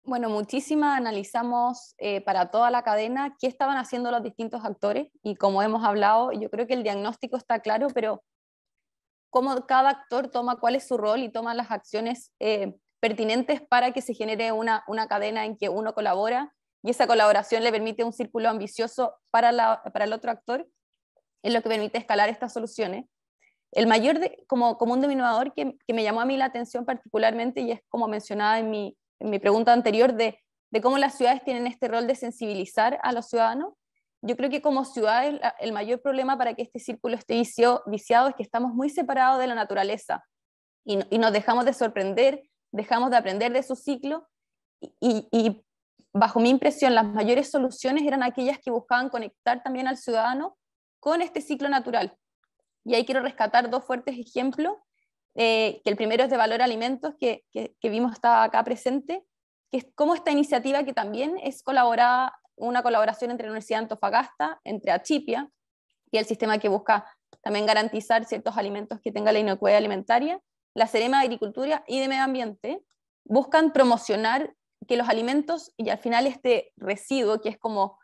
Bueno, muchísimas analizamos para toda la cadena qué estaban haciendo los distintos actores, y como hemos hablado, yo creo que el diagnóstico está claro, pero cómo cada actor toma cuál es su rol y toma las acciones pertinentes para que se genere una cadena en que uno colabora y esa colaboración le permite un círculo ambicioso para el otro actor, es lo que permite escalar estas soluciones. El mayor como común denominador que me llamó a mí la atención particularmente, y es como mencionaba en mi pregunta anterior, de cómo las ciudades tienen este rol de sensibilizar a los ciudadanos. Yo creo que como ciudades el mayor problema para que este círculo esté viciado es que estamos muy separados de la naturaleza y nos dejamos de sorprender, dejamos de aprender de su ciclo, y bajo mi impresión las mayores soluciones eran aquellas que buscaban conectar también al ciudadano con este ciclo natural. Y ahí quiero rescatar dos fuertes ejemplos, que el primero es de Valor Alimentos, que vimos está acá presente, que es como esta iniciativa que también es una colaboración entre la Universidad de Antofagasta, entre Achipia, y el sistema que busca también garantizar ciertos alimentos que tenga la inocuidad alimentaria, la Serema de Agricultura y de Medio Ambiente, buscan promocionar que los alimentos y al final este residuo, que es como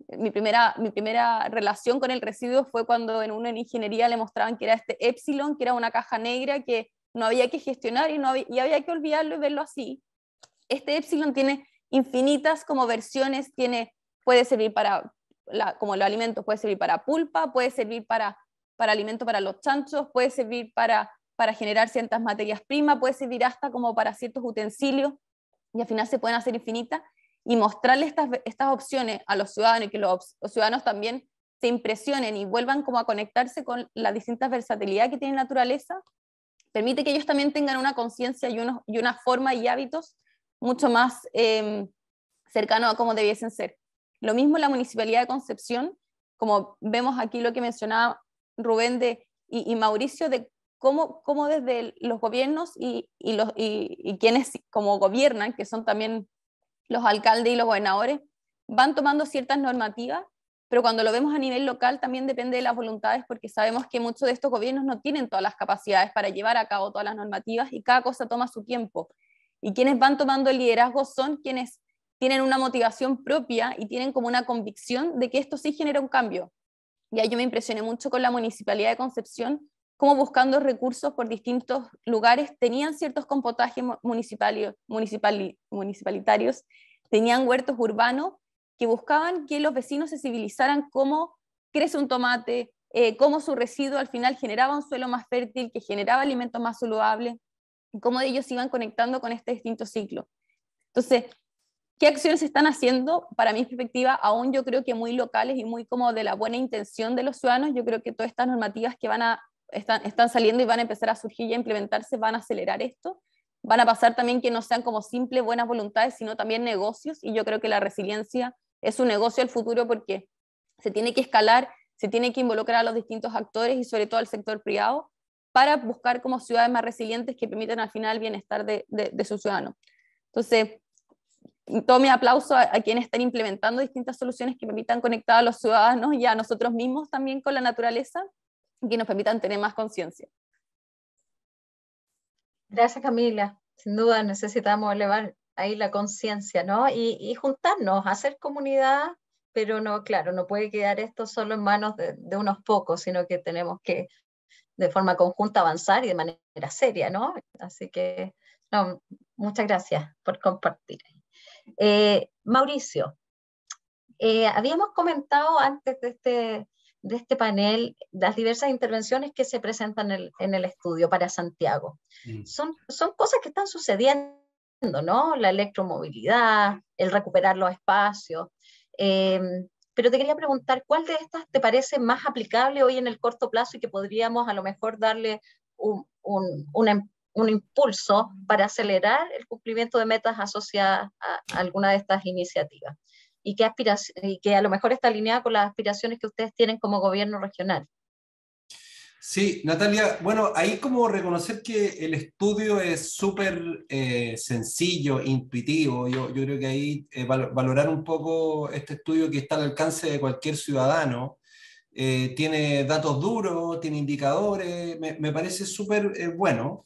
mi primera relación con el residuo fue cuando en una ingeniería le mostraban que era este épsilon, que era una caja negra que no había que gestionar y había que olvidarlo y verlo así. Este épsilon tiene infinitas como versiones, puede servir para, como los alimentos, puede servir para pulpa, puede servir para alimento para los chanchos, puede servir para generar ciertas materias primas, puede servir hasta como para ciertos utensilios, y al final se pueden hacer infinitas, y mostrarle estas opciones a los ciudadanos y que los ciudadanos también se impresionen y vuelvan como a conectarse con la distinta versatilidad que tiene la naturaleza, permite que ellos también tengan una conciencia y una forma y hábitos mucho más cercanos a cómo debiesen ser. Lo mismo en la Municipalidad de Concepción, como vemos aquí lo que mencionaba Rubén y Mauricio, de cómo desde los gobiernos y quienes como gobiernan, que son también los alcaldes y los gobernadores, van tomando ciertas normativas, pero cuando lo vemos a nivel local también depende de las voluntades, porque sabemos que muchos de estos gobiernos no tienen todas las capacidades para llevar a cabo todas las normativas y cada cosa toma su tiempo. Y quienes van tomando el liderazgo son quienes tienen una motivación propia y tienen como una convicción de que esto sí genera un cambio. Y ahí yo me impresioné mucho con la Municipalidad de Concepción, cómo buscando recursos por distintos lugares tenían ciertos compostajes municipalitarios, tenían huertos urbanos que buscaban que los vecinos se civilizaran cómo crece un tomate, cómo su residuo al final generaba un suelo más fértil, que generaba alimentos más saludables, y cómo ellos iban conectando con este distinto ciclo. Entonces, ¿qué acciones se están haciendo? Para mi perspectiva, aún yo creo que muy locales y muy como de la buena intención de los ciudadanos. Yo creo que todas estas normativas que están saliendo y van a empezar a surgir y a implementarse van a acelerar esto. Van a pasar también que no sean como simples buenas voluntades, sino también negocios, y yo creo que la resiliencia es un negocio al futuro porque se tiene que escalar, se tiene que involucrar a los distintos actores y sobre todo al sector privado para buscar como ciudades más resilientes que permitan al final el bienestar de sus ciudadanos. Entonces, todo mi aplauso a quienes están implementando distintas soluciones que permitan conectar a los ciudadanos y a nosotros mismos también con la naturaleza y que nos permitan tener más conciencia. Gracias, Camila. Sin duda necesitamos elevar ahí la conciencia, ¿no? Y juntarnos, hacer comunidad, pero no, claro, no puede quedar esto solo en manos de unos pocos, sino que tenemos que de forma conjunta avanzar y de manera seria, ¿no? Así que, no, muchas gracias por compartir. Mauricio, habíamos comentado antes de este panel las diversas intervenciones que se presentan en el estudio para Santiago. Son cosas que están sucediendo, ¿no? La electromovilidad, el recuperar los espacios. Pero te quería preguntar, ¿cuál de estas te parece más aplicable hoy en el corto plazo y que podríamos a lo mejor darle un impulso para acelerar el cumplimiento de metas asociadas a alguna de estas iniciativas? Y que a lo mejor está alineada con las aspiraciones que ustedes tienen como gobierno regional. Sí, Natalia, bueno, ahí como reconocer que el estudio es súper sencillo, intuitivo. Yo creo que ahí valorar un poco este estudio que está al alcance de cualquier ciudadano. Tiene datos duros, tiene indicadores, me parece súper bueno.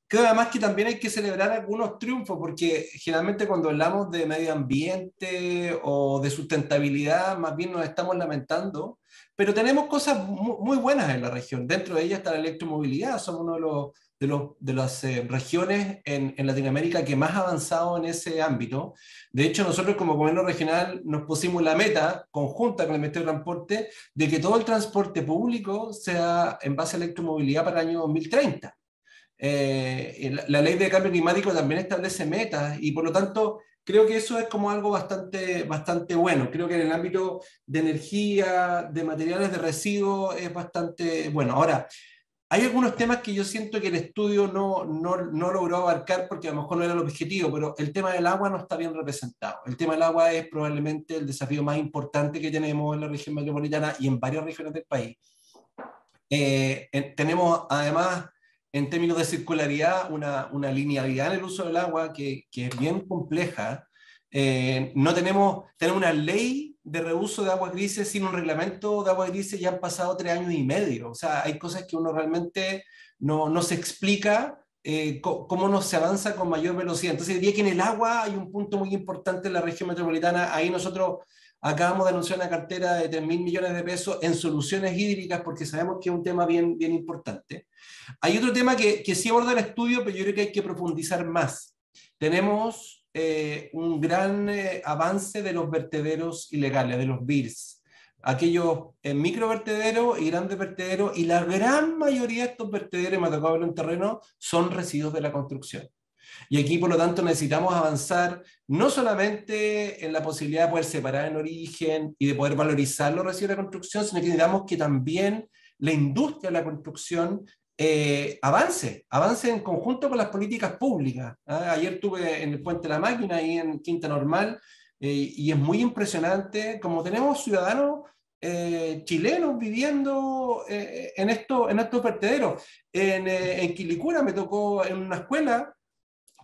Creo además que también hay que celebrar algunos triunfos, porque generalmente cuando hablamos de medio ambiente o de sustentabilidad, más bien nos estamos lamentando, pero tenemos cosas muy buenas en la región. Dentro de ellas está la electromovilidad. Somos uno de las regiones en Latinoamérica que más ha avanzado en ese ámbito. De hecho, nosotros como gobierno regional nos pusimos la meta conjunta con el Ministerio de Transporte de que todo el transporte público sea en base a electromovilidad para el año 2030. La ley de cambio climático también establece metas y por lo tanto creo que eso es como algo bastante bueno. Creo que en el ámbito de energía, de materiales de residuos es bastante bueno. Ahora, hay algunos temas que yo siento que el estudio no logró abarcar porque a lo mejor no era el objetivo, pero el tema del agua no está bien representado. El tema del agua es probablemente el desafío más importante que tenemos en la región metropolitana y en varias regiones del país. Tenemos además, en términos de circularidad, una linealidad en el uso del agua que es bien compleja. Tenemos una ley de reuso de aguas grises sin un reglamento de aguas grises, ya han pasado 3 años y medio. O sea, hay cosas que uno realmente no se explica cómo no se avanza con mayor velocidad. Entonces diría que en el agua hay un punto muy importante en la región metropolitana. Ahí nosotros acabamos de anunciar una cartera de 3.000 millones de pesos en soluciones hídricas porque sabemos que es un tema bien, bien importante. Hay otro tema que sí aborda el estudio, pero yo creo que hay que profundizar más. Tenemos un gran avance de los vertederos ilegales, de los BIRS. Aquellos microvertederos y grandes vertederos, y la gran mayoría de estos vertederos, me ha tocado verlo en terreno, son residuos de la construcción. Y aquí, por lo tanto, necesitamos avanzar no solamente en la posibilidad de poder separar en origen y de poder valorizar los residuos de la construcción, sino que necesitamos que también la industria de la construcción avance en conjunto con las políticas públicas. Ayer estuve en el Puente de la Máquina, ahí en Quinta Normal, y es muy impresionante como tenemos ciudadanos chilenos viviendo en estos vertederos. En Quilicura me tocó en una escuela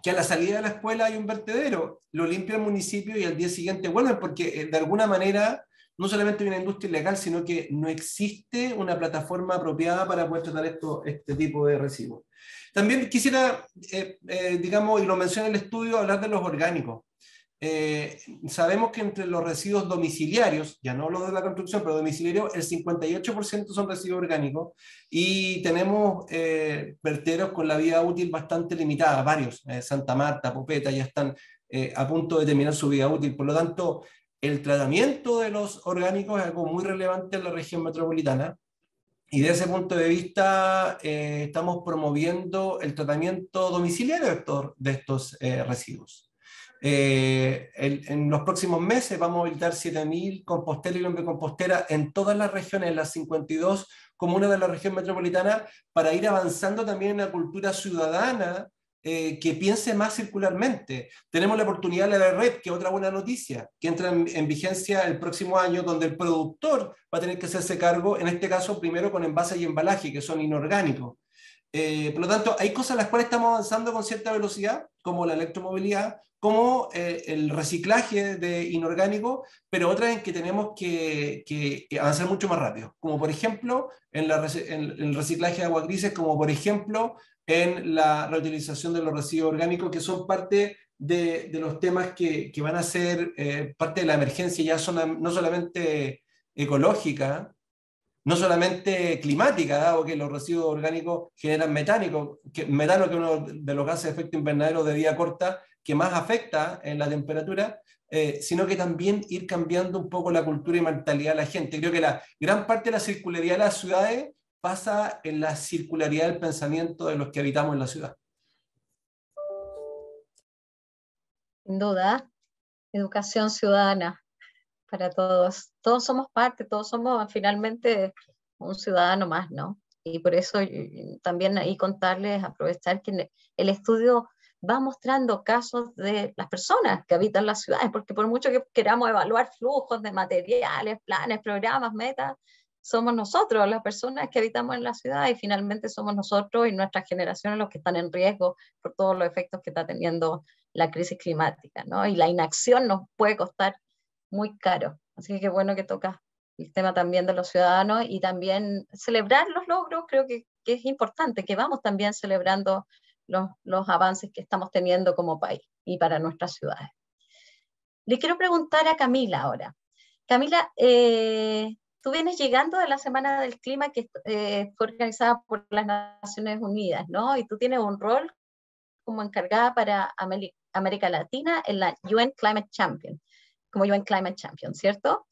que a la salida de la escuela hay un vertedero, lo limpia el municipio y al día siguiente vuelven, porque de alguna manera no solamente hay una industria ilegal, sino que no existe una plataforma apropiada para poder tratar este tipo de residuos. También quisiera, digamos, y lo menciona el estudio, hablar de los orgánicos. Sabemos que entre los residuos domiciliarios, ya no los de la construcción, pero domiciliarios, el 58% son residuos orgánicos, y tenemos vertederos con la vida útil bastante limitada, varios, Santa Marta, Popeta, ya están a punto de terminar su vida útil. Por lo tanto, el tratamiento de los orgánicos es algo muy relevante en la región metropolitana, y de ese punto de vista estamos promoviendo el tratamiento domiciliario de estos residuos. En los próximos meses vamos a habilitar 7.000 composteras y lombricomposteras en todas las regiones, en las 52 comunas de la región metropolitana, para ir avanzando también en la cultura ciudadana que piense más circularmente. Tenemos la oportunidad de la red, que es otra buena noticia, que entra en vigencia el próximo año, donde el productor va a tener que hacerse cargo, en este caso primero con envases y embalaje, que son inorgánicos. Por lo tanto, hay cosas en las cuales estamos avanzando con cierta velocidad, como la electromovilidad, como el reciclaje de inorgánicos, pero otras en que tenemos que avanzar mucho más rápido, como por ejemplo en el reciclaje de aguas grises, como por ejemplo en la reutilización de los residuos orgánicos, que son parte de los temas que van a ser parte de la emergencia, ya no solamente ecológica, no solamente climática, dado que los residuos orgánicos generan metano, que es uno de los gases de efecto invernadero de vida corta que más afecta en la temperatura, sino que también ir cambiando un poco la cultura y mentalidad de la gente. Creo que la gran parte de la circularidad de las ciudades pasa en la circularidad del pensamiento de los que habitamos en la ciudad. Sin duda, educación ciudadana para todos. Todos somos parte, todos somos finalmente un ciudadano más, ¿no? Y por eso también ahí contarles, aprovechar que el estudio va mostrando casos de las personas que habitan las ciudades, porque por mucho que queramos evaluar flujos de materiales, planes, programas, metas, somos nosotros, las personas que habitamos en la ciudad, y finalmente somos nosotros y nuestras generaciones los que están en riesgo por todos los efectos que está teniendo la crisis climática, ¿no? Y la inacción nos puede costar muy caro. Así que qué bueno que toca el tema también de los ciudadanos, y también celebrar los logros. Creo que es importante que vamos también celebrando los avances que estamos teniendo como país y para nuestras ciudades. Le quiero preguntar a Camila ahora. Camila, tú vienes llegando de la Semana del Clima que fue organizada por las Naciones Unidas, ¿no? Y tú tienes un rol como encargada para América Latina en la UN Climate Champion, como UN Climate Champion, ¿cierto?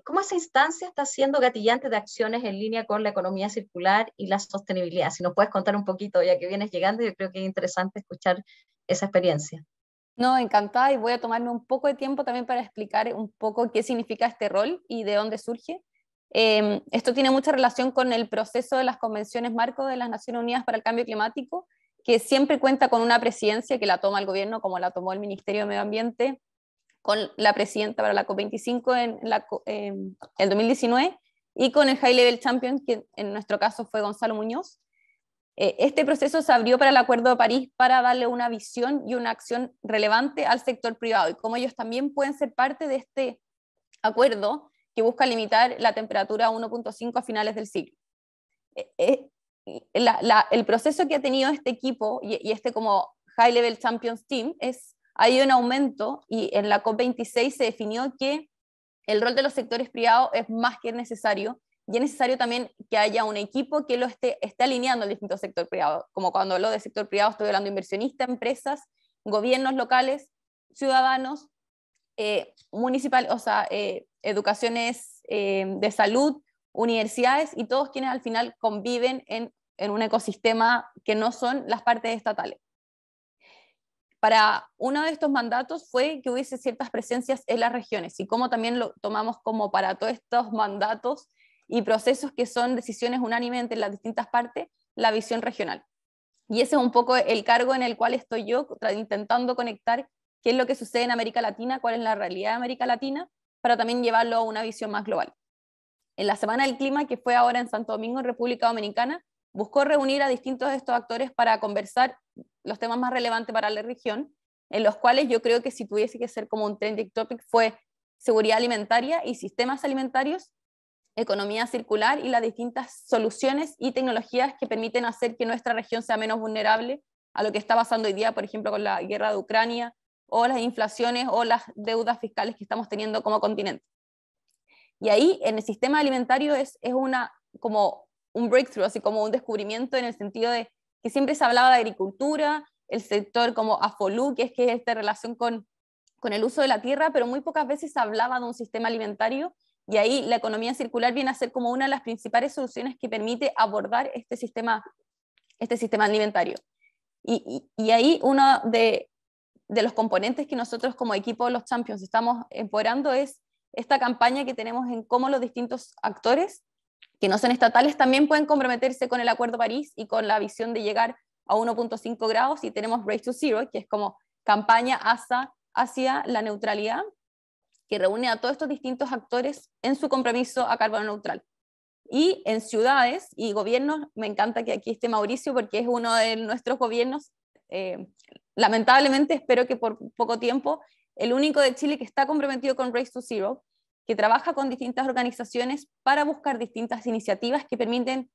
¿Cómo esa instancia está siendo gatillante de acciones en línea con la economía circular y la sostenibilidad? Si nos puedes contar un poquito, ya que vienes llegando, yo creo que es interesante escuchar esa experiencia. No, encantada, y voy a tomarme un poco de tiempo también para explicar un poco qué significa este rol y de dónde surge. Esto tiene mucha relación con el proceso de las convenciones marco de las Naciones Unidas para el Cambio Climático, que siempre cuenta con una presidencia que la toma el gobierno, como la tomó el Ministerio de Medio Ambiente, con la presidenta para la COP25 en el 2019, y con el High Level Champion, que en nuestro caso fue Gonzalo Muñoz. Este proceso se abrió para el Acuerdo de París para darle una visión y una acción relevante al sector privado, y cómo ellos también pueden ser parte de este acuerdo que busca limitar la temperatura a 1.5 a finales del siglo. el proceso que ha tenido este equipo y este como High Level Champions Team ha ido en aumento, y en la COP26 se definió que el rol de los sectores privados es más que necesario, y es necesario también que haya un equipo que lo esté alineando al distinto sector privado. Como cuando hablo de sector privado estoy hablando de inversionistas, empresas, gobiernos locales, ciudadanos, municipales, o sea, educaciones de salud, universidades, y todos quienes al final conviven en un ecosistema que no son las partes estatales. Para uno de estos mandatos fue que hubiese ciertas presencias en las regiones, y cómo también lo tomamos como para todos estos mandatos y procesos que son decisiones unánimes entre las distintas partes, la visión regional. Y ese es un poco el cargo en el cual estoy yo, intentando conectar qué es lo que sucede en América Latina, cuál es la realidad de América Latina, para también llevarlo a una visión más global. En la Semana del Clima, que fue ahora en Santo Domingo, en República Dominicana, buscó reunir a distintos de estos actores para conversar los temas más relevantes para la región, en los cuales yo creo que si tuviese que ser como un trending topic fue seguridad alimentaria y sistemas alimentarios, economía circular y las distintas soluciones y tecnologías que permiten hacer que nuestra región sea menos vulnerable a lo que está pasando hoy día, por ejemplo, con la guerra de Ucrania, o las inflaciones o las deudas fiscales que estamos teniendo como continente. Y ahí en el sistema alimentario es como un breakthrough, así como un descubrimiento, en el sentido de que siempre se hablaba de agricultura, el sector como AFOLU, que es esta relación con el uso de la tierra, pero muy pocas veces se hablaba de un sistema alimentario, y ahí la economía circular viene a ser como una de las principales soluciones que permite abordar este sistema alimentario. Y ahí uno de los componentes que nosotros como equipo de los Champions estamos empoderando es esta campaña que tenemos en cómo los distintos actores que no son estatales también pueden comprometerse con el Acuerdo París y con la visión de llegar a 1.5 grados, y tenemos Race to Zero, que es como campaña hacia la neutralidad, que reúne a todos estos distintos actores en su compromiso a carbono neutral. Y en ciudades y gobiernos, me encanta que aquí esté Mauricio, porque es uno de nuestros gobiernos, lamentablemente espero que por poco tiempo, el único de Chile que está comprometido con Race to Zero, que trabaja con distintas organizaciones para buscar distintas iniciativas que permiten,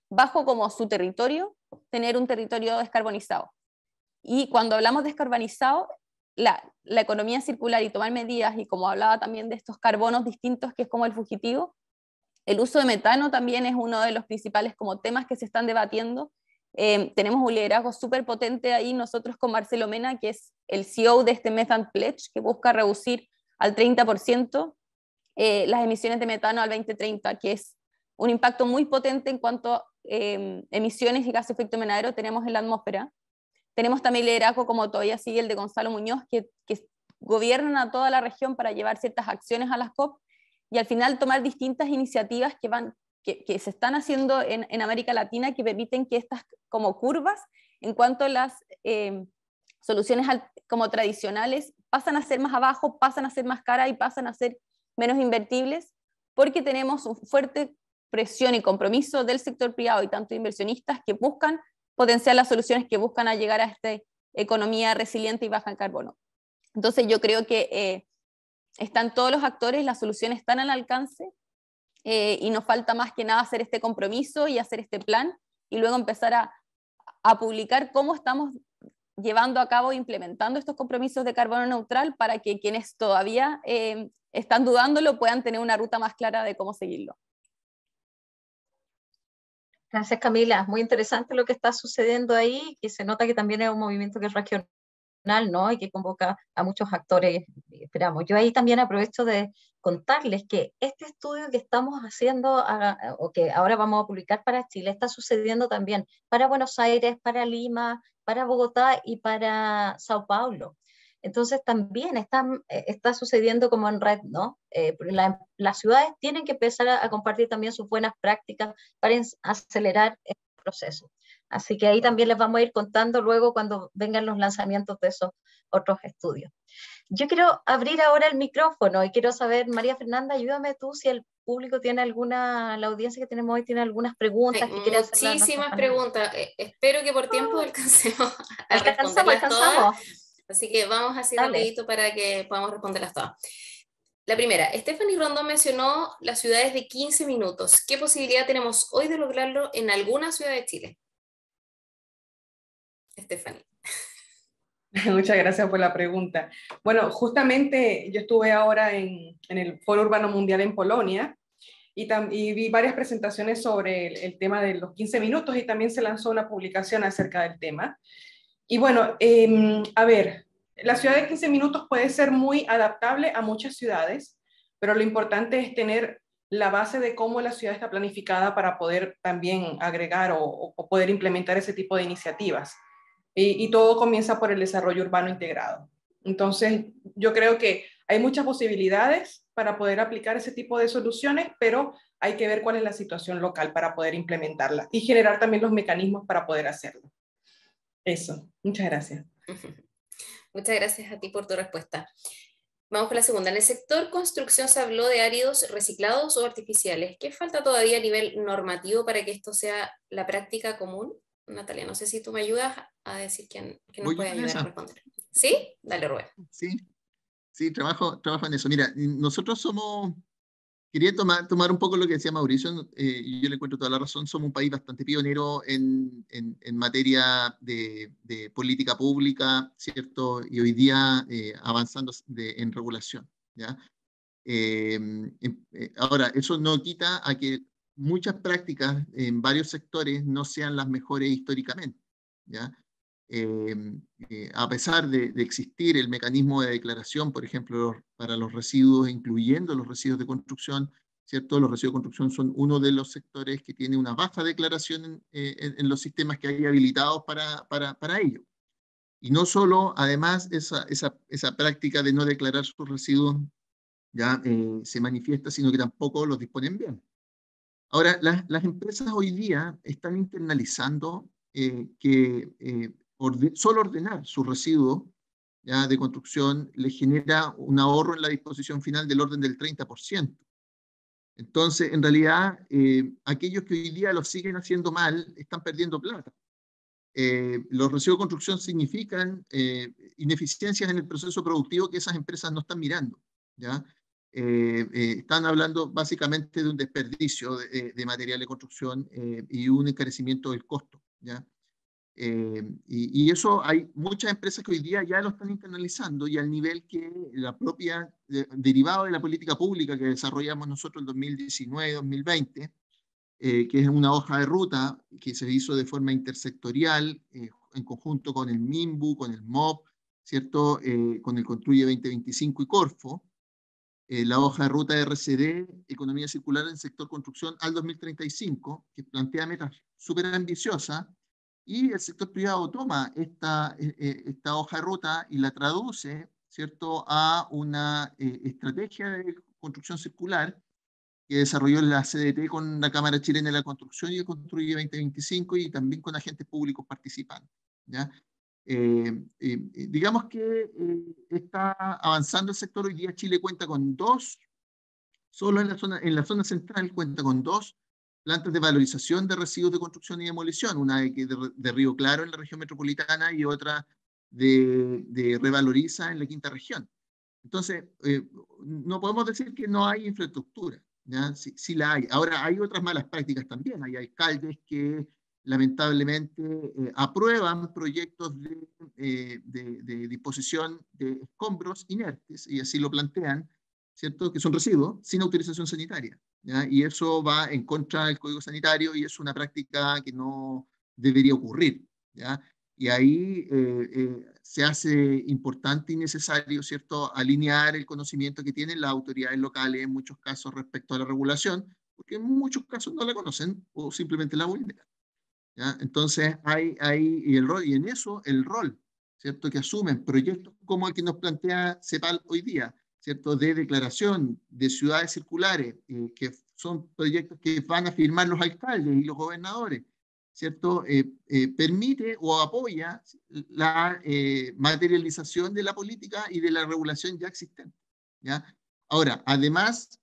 bajo como su territorio, tener un territorio descarbonizado. Y cuando hablamos de descarbonizado, la economía circular y tomar medidas, y como hablaba también de estos carbonos distintos, que es como el fugitivo, el uso de metano también es uno de los principales como temas que se están debatiendo. Tenemos un liderazgo súper potente ahí nosotros con Marcelo Mena, que es el CEO de este Methane Pledge, que busca reducir al 30% las emisiones de metano al 2030, que es un impacto muy potente en cuanto a emisiones y gases de efecto invernadero tenemos en la atmósfera. Tenemos también liderazgo, como todavía sigue el de Gonzalo Muñoz, que gobiernan a toda la región para llevar ciertas acciones a las COP, y al final tomar distintas iniciativas que se están haciendo en América Latina, que permiten que estas como curvas, en cuanto a las soluciones como tradicionales, pasan a ser más abajo, pasan a ser más caras y pasan a ser menos invertibles, porque tenemos una fuerte presión y compromiso del sector privado y tanto inversionistas que buscan potenciar las soluciones, que buscan a llegar a esta economía resiliente y baja en carbono. Entonces yo creo que están todos los actores, las soluciones están al alcance, y nos falta más que nada hacer este compromiso y hacer este plan, y luego empezar a publicar cómo estamos llevando a cabo e implementando estos compromisos de carbono neutral, para que quienes todavía están dudándolo puedan tener una ruta más clara de cómo seguirlo. Gracias, Camila. Muy interesante lo que está sucediendo ahí, que se nota que también es un movimiento que es regional, ¿no? Y que convoca a muchos actores, esperamos. Yo ahí también aprovecho de contarles que este estudio que estamos haciendo, o que ahora vamos a publicar para Chile, está sucediendo también para Buenos Aires, para Lima, para Bogotá y para Sao Paulo. Entonces también está sucediendo como en red, ¿no? Las ciudades tienen que empezar a compartir también sus buenas prácticas para acelerar el proceso. Así que ahí también les vamos a ir contando luego cuando vengan los lanzamientos de esos otros estudios. Yo quiero abrir ahora el micrófono y quiero saber, María Fernanda, ayúdame tú si el público tiene la audiencia que tenemos hoy tiene algunas preguntas. Muchísimas preguntas. Espero que por tiempo alcancemos a responderlas todas. Así que vamos así rapidito para que podamos responderlas todas. La primera, Stephanie Rondón mencionó las ciudades de 15 minutos. ¿Qué posibilidad tenemos hoy de lograrlo en alguna ciudad de Chile? Stephanie. Muchas gracias por la pregunta. Bueno, justamente yo estuve ahora en el Foro Urbano Mundial en Polonia y vi varias presentaciones sobre el tema de los 15 minutos y también se lanzó una publicación acerca del tema. Y bueno, a ver, la ciudad de 15 minutos puede ser muy adaptable a muchas ciudades, pero lo importante es tener la base de cómo la ciudad está planificada para poder también agregar o poder implementar ese tipo de iniciativas. Y todo comienza por el desarrollo urbano integrado. Entonces, yo creo que hay muchas posibilidades para poder aplicar ese tipo de soluciones, pero hay que ver cuál es la situación local para poder implementarla y generar también los mecanismos para poder hacerlo. Eso, muchas gracias. Muchas gracias a ti por tu respuesta. Vamos con la segunda. En el sector construcción se habló de áridos reciclados o artificiales. ¿Qué falta todavía a nivel normativo para que esto sea la práctica común? Natalia, no sé si tú me ayudas a decir quién nos puede ayudar a responder. ¿Sí? Dale, Rubén. Sí, trabajo en eso. Mira, nosotros quería tomar un poco lo que decía Mauricio, y yo le encuentro toda la razón. Somos un país bastante pionero en materia de política pública, ¿cierto? Y hoy día avanzando en regulación, ¿ya? Ahora, eso no quita a que muchas prácticas en varios sectores no sean las mejores históricamente, ¿ya? A pesar de existir el mecanismo de declaración, por ejemplo, para los residuos, incluyendo los residuos de construcción, ¿cierto? Los residuos de construcción son uno de los sectores que tiene una baja declaración en los sistemas que hay habilitados para ello. Y no solo, además, esa práctica de no declarar sus residuos ya se manifiesta, sino que tampoco los disponen bien. Ahora, las empresas hoy día están internalizando que solo ordenar sus residuos ya de construcción les genera un ahorro en la disposición final del orden del 30%. Entonces, en realidad, aquellos que hoy día lo siguen haciendo mal están perdiendo plata. Los residuos de construcción significan ineficiencias en el proceso productivo que esas empresas no están mirando, ¿ya? Están hablando básicamente de un desperdicio de material de construcción y un encarecimiento del costo, ¿ya? Y eso hay muchas empresas que hoy día ya lo están internalizando y al nivel que la propia, derivado de la política pública que desarrollamos nosotros en 2019-2020, que es una hoja de ruta que se hizo de forma intersectorial en conjunto con el MIMBU, con el MOP, ¿cierto? Con el Construye 2025 y Corfo, la hoja de ruta de RCD, Economía Circular en el Sector Construcción al 2035, que plantea metas súper ambiciosas, y el sector privado toma esta hoja de ruta y la traduce, ¿cierto?, a una estrategia de construcción circular que desarrolló la CDT con la Cámara Chilena de la Construcción y el Construye 2025 y también con agentes públicos participantes, ¿ya? Digamos que está avanzando el sector. Hoy día Chile cuenta con solo en la zona central cuenta con 2 plantas de valorización de residuos de construcción y demolición, una de Río Claro en la región metropolitana y otra de Revaloriza en la quinta región. Entonces, no podemos decir que no hay infraestructura, ¿ya? Sí la hay. Ahora, hay otras malas prácticas también. Hay alcaldes que lamentablemente aprueban proyectos de disposición de escombros inertes, y así lo plantean, ¿cierto?, que son residuos, sin autorización sanitaria, ¿ya? Y eso va en contra del Código Sanitario y es una práctica que no debería ocurrir, ¿ya? Y ahí se hace importante y necesario, ¿cierto?, alinear el conocimiento que tienen las autoridades locales en muchos casos respecto a la regulación, porque en muchos casos no la conocen o simplemente la vulneran, ¿ya? Entonces y en eso el rol, ¿cierto?, que asumen proyectos como el que nos plantea CEPAL hoy día, ¿cierto?, de declaración de ciudades circulares, que son proyectos que van a firmar los alcaldes y los gobernadores, ¿cierto? Permite o apoya la materialización de la política y de la regulación ya existente, ¿ya? Ahora, además,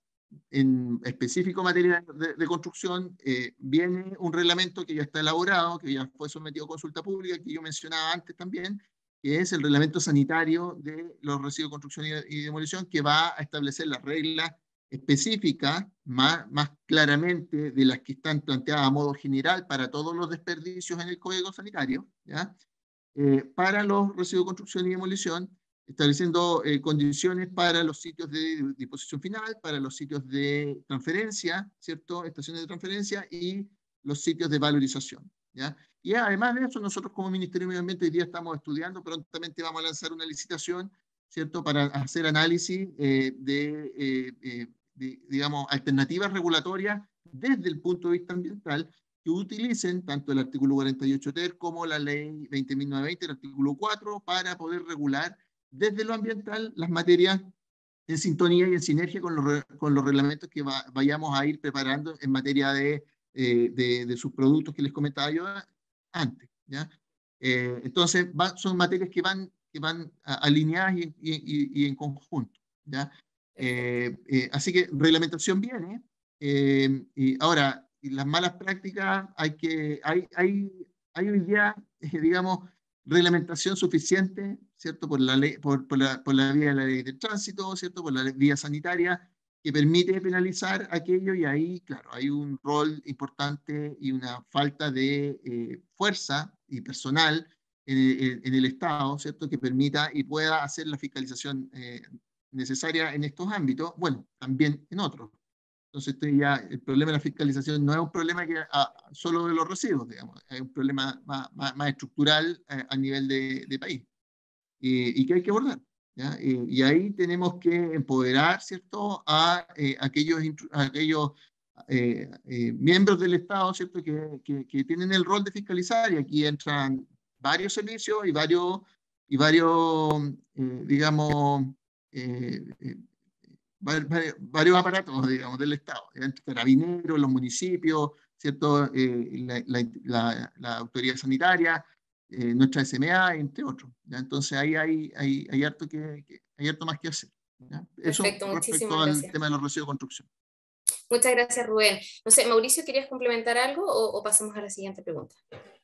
en específico materia de construcción, viene un reglamento que ya está elaborado, que ya fue sometido a consulta pública, que yo mencionaba antes también, que es el reglamento sanitario de los residuos de construcción y demolición, que va a establecer las reglas específicas, más claramente de las que están planteadas a modo general para todos los desperdicios en el Código Sanitario, ¿ya? Para los residuos de construcción y demolición, estableciendo condiciones para los sitios de disposición final, para los sitios de transferencia, ¿cierto? Estaciones de transferencia y los sitios de valorización, ¿ya? Y además de eso, nosotros como Ministerio de Medio Ambiente hoy día estamos estudiando, prontamente vamos a lanzar una licitación, ¿cierto?, para hacer análisis digamos, alternativas regulatorias desde el punto de vista ambiental que utilicen tanto el artículo 48 ter como la ley 20.920, el artículo 4, para poder regular desde lo ambiental las materias en sintonía y en sinergia con los reglamentos que vayamos a ir preparando en materia de sus productos que les comentaba yo antes, ¿ya? Entonces, son materias que van alineadas y en conjunto, ¿ya? Así que reglamentación viene, y ahora, las malas prácticas, hay hoy día, digamos, reglamentación suficiente, ¿cierto? Por la ley, por la vía de la ley de tránsito, ¿cierto? Por la vía sanitaria, que permite penalizar aquello, y ahí, claro, hay un rol importante y una falta de fuerza y personal en el Estado, ¿cierto? Que permita y pueda hacer la fiscalización necesaria en estos ámbitos, bueno, también en otros. Entonces, el problema de la fiscalización no es un problema solo de los residuos, digamos, es un problema más estructural a nivel de país, y que hay que abordar, ¿ya? Y ahí tenemos que empoderar, ¿cierto?, a aquellos miembros del Estado, ¿cierto?, que tienen el rol de fiscalizar, y aquí entran varios servicios y varios digamos, varios aparatos, digamos, del Estado, entre carabineros, los municipios, ¿cierto? La autoridad sanitaria, nuestra SMA, entre otros, ¿ya? Entonces ahí hay harto más que hacer, ¿ya? Eso Perfecto, respecto muchísimas al gracias. tema de los residuos de construcción. Muchas gracias, Rubén. No sé, Mauricio, ¿querías complementar algo o pasamos a la siguiente pregunta?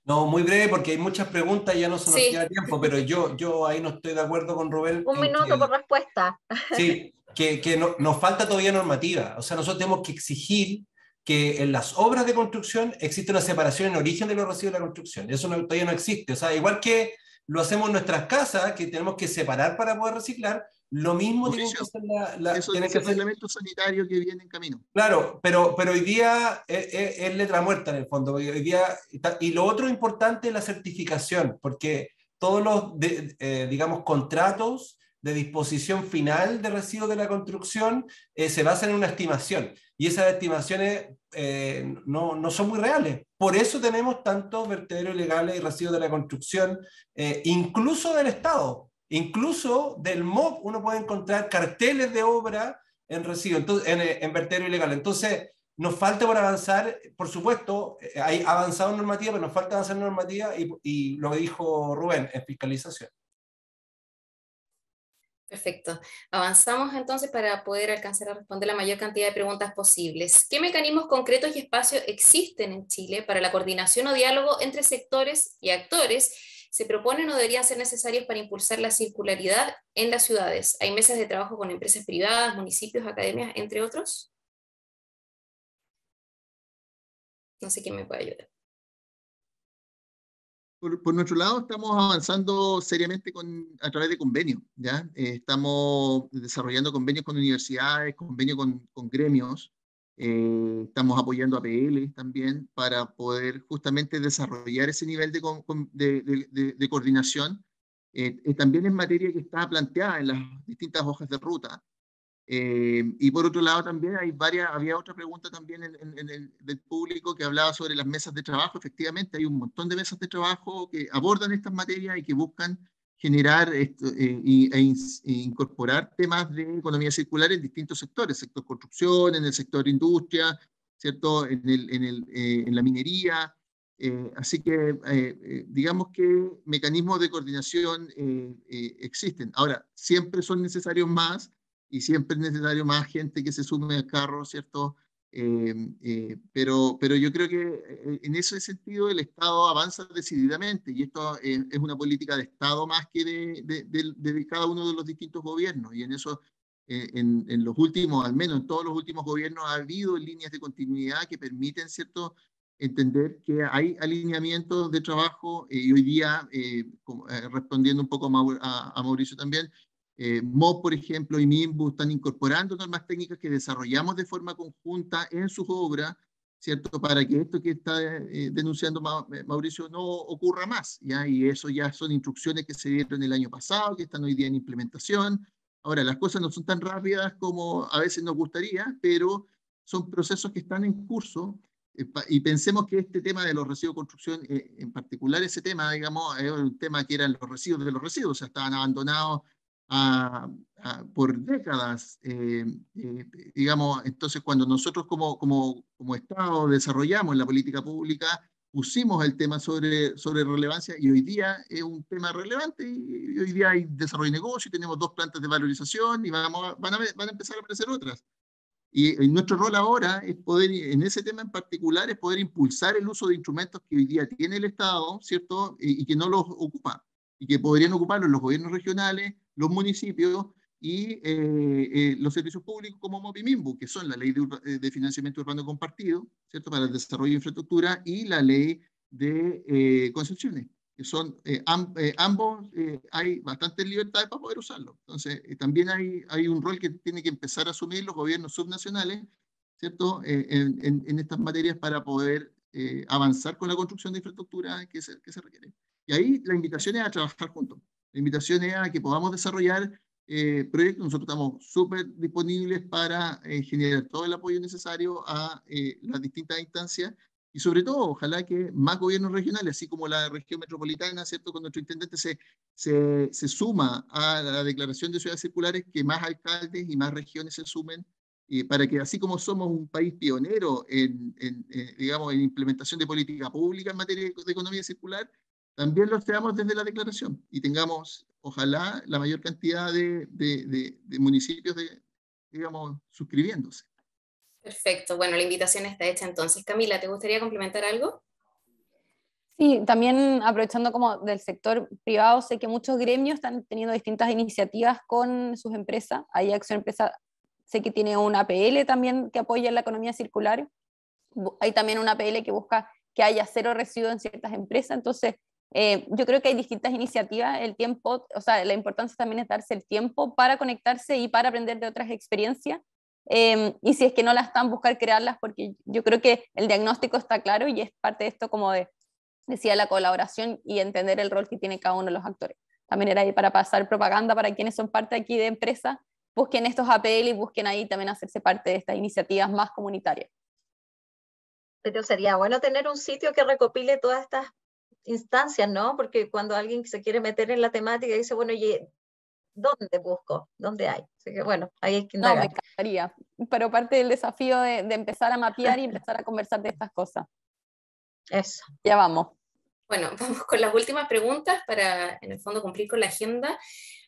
No, muy breve porque hay muchas preguntas y ya no se nos Sí. queda tiempo, pero yo ahí no estoy de acuerdo con Rubén. Un minuto por respuesta. Sí, que nos falta todavía normativa. O sea, nosotros tenemos que exigir que en las obras de construcción existe una separación en origen de los residuos de la construcción. Eso todavía no existe. O sea, igual que lo hacemos en nuestras casas, que tenemos que separar para poder reciclar, lo mismo tiene que ser eso es el reglamento sanitario que viene en camino. Claro, pero hoy día es letra muerta en el fondo. Hoy día, y lo otro importante es la certificación, porque todos los, digamos, contratos de disposición final de residuos de la construcción se basan en una estimación, y esas estimaciones no son muy reales. Por eso tenemos tantos vertederos ilegales y residuos de la construcción, incluso del Estado, incluso del MOB, uno puede encontrar carteles de obra en residuos, entonces, en vertedero ilegal. Entonces, nos falta por avanzar, por supuesto, hay avanzado en normativa, pero nos falta avanzar en normativa, y lo que dijo Rubén, en fiscalización. Perfecto. Avanzamos entonces para poder alcanzar a responder la mayor cantidad de preguntas posibles. ¿Qué mecanismos concretos y espacios existen en Chile para la coordinación o diálogo entre sectores y actores se proponen o deberían ser necesarios para impulsar la circularidad en las ciudades? ¿Hay mesas de trabajo con empresas privadas, municipios, academias, entre otros? No sé quién me puede ayudar. Por nuestro lado, estamos avanzando seriamente a través de convenios, ¿ya? Estamos desarrollando convenios con universidades, convenios con gremios, estamos apoyando a APL también para poder justamente desarrollar ese nivel de coordinación, también en materia que está planteada en las distintas hojas de ruta. Y por otro lado también había otra pregunta también del público que hablaba sobre las mesas de trabajo. Efectivamente, hay un montón de mesas de trabajo que abordan estas materias y que buscan generar e incorporar temas de economía circular en distintos sectores, sector construcción, en el sector industria, ¿cierto? En la minería. Así que digamos que mecanismos de coordinación existen. Ahora, siempre son necesarios más, y siempre es necesario más gente que se sume al carro, ¿cierto? Pero yo creo que en ese sentido el Estado avanza decididamente, y esto es una política de Estado más que de cada uno de los distintos gobiernos, y en eso, en los últimos, al menos en todos los últimos gobiernos, ha habido líneas de continuidad que permiten, ¿cierto?, entender que hay alineamientos de trabajo, y hoy día, respondiendo un poco a Mauricio también, MOB, por ejemplo, y MIMBU están incorporando normas técnicas que desarrollamos de forma conjunta en sus obras, ¿cierto? Para que esto que está denunciando Mauricio no ocurra más, ¿ya? Y eso ya son instrucciones que se dieron el año pasado, que están hoy día en implementación. Ahora, las cosas no son tan rápidas como a veces nos gustaría, pero son procesos que están en curso, y pensemos que este tema de los residuos de construcción, en particular ese tema, digamos, es un tema que eran los residuos de los residuos, o sea, estaban abandonados por décadas, digamos. Entonces cuando nosotros como Estado desarrollamos la política pública, pusimos el tema sobre relevancia, y hoy día es un tema relevante, y hoy día hay desarrollo de negocio, y tenemos 2 plantas de valorización, y van a empezar a aparecer otras. Y nuestro rol ahora es poder, en ese tema en particular, es poder impulsar el uso de instrumentos que hoy día tiene el Estado, ¿cierto? Y que no los ocupa, y que podrían ocuparlos los gobiernos regionales, los municipios y los servicios públicos como MOPI-MIMBU, que son la ley de financiamiento urbano compartido, ¿cierto?, para el desarrollo de infraestructura, y la ley de concesiones, que son ambos, hay bastantes libertades para poder usarlo. Entonces, también hay un rol que tiene que empezar a asumir los gobiernos subnacionales, ¿cierto?, en estas materias, para poder avanzar con la construcción de infraestructura que se requiere. Y ahí la invitación es a trabajar juntos. La invitación es a que podamos desarrollar proyectos. Nosotros estamos súper disponibles para generar todo el apoyo necesario a las distintas instancias, y sobre todo, ojalá que más gobiernos regionales, así como la región metropolitana, ¿cierto?, con nuestro intendente se suma a la declaración de ciudades circulares, que más alcaldes y más regiones se sumen, para que, así como somos un país pionero digamos, en implementación de política pública en materia de economía circular, también lo seamos desde la declaración, y tengamos, ojalá, la mayor cantidad de municipios, digamos, suscribiéndose. Perfecto, bueno, la invitación está hecha entonces. Camila, ¿te gustaría complementar algo? Sí, también aprovechando como del sector privado, sé que muchos gremios están teniendo distintas iniciativas con sus empresas. Hay Acción Empresa, sé que tiene una APL también que apoya la economía circular. Hay también una APL que busca que haya 0 residuos en ciertas empresas. Entonces, yo creo que hay distintas iniciativas. El tiempo, o sea, la importancia también es darse el tiempo para conectarse y para aprender de otras experiencias. Y si es que no las están, buscar crearlas, porque yo creo que el diagnóstico está claro, y es parte de esto, como decía, la colaboración y entender el rol que tiene cada uno de los actores. También era ahí para pasar propaganda para quienes son parte aquí de empresas, busquen estos APL y busquen ahí también hacerse parte de estas iniciativas más comunitarias. Pero sería bueno tener un sitio que recopile todas estas instancias, ¿no? Porque cuando alguien se quiere meter en la temática dice, bueno, oye, ¿dónde busco? ¿Dónde hay? Así que bueno, ahí hay que indagar. No, me encantaría, pero parte del desafío de empezar a mapear y empezar a conversar de estas cosas. Eso. Ya vamos. Bueno, vamos con las últimas preguntas para, en el fondo, cumplir con la agenda.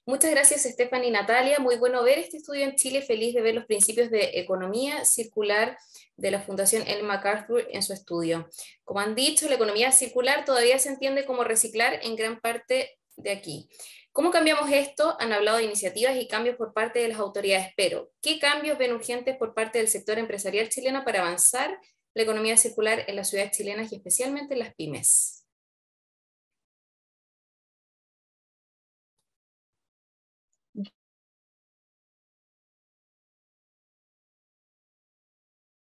Muchas gracias, Stephanie y Natalia. Muy bueno ver este estudio en Chile. Feliz de ver los principios de economía circular de la Fundación Ellen MacArthur en su estudio. Como han dicho, la economía circular todavía se entiende como reciclar en gran parte de aquí. ¿Cómo cambiamos esto? Han hablado de iniciativas y cambios por parte de las autoridades, pero ¿qué cambios ven urgentes por parte del sector empresarial chileno para avanzar la economía circular en las ciudades chilenas y especialmente en las pymes?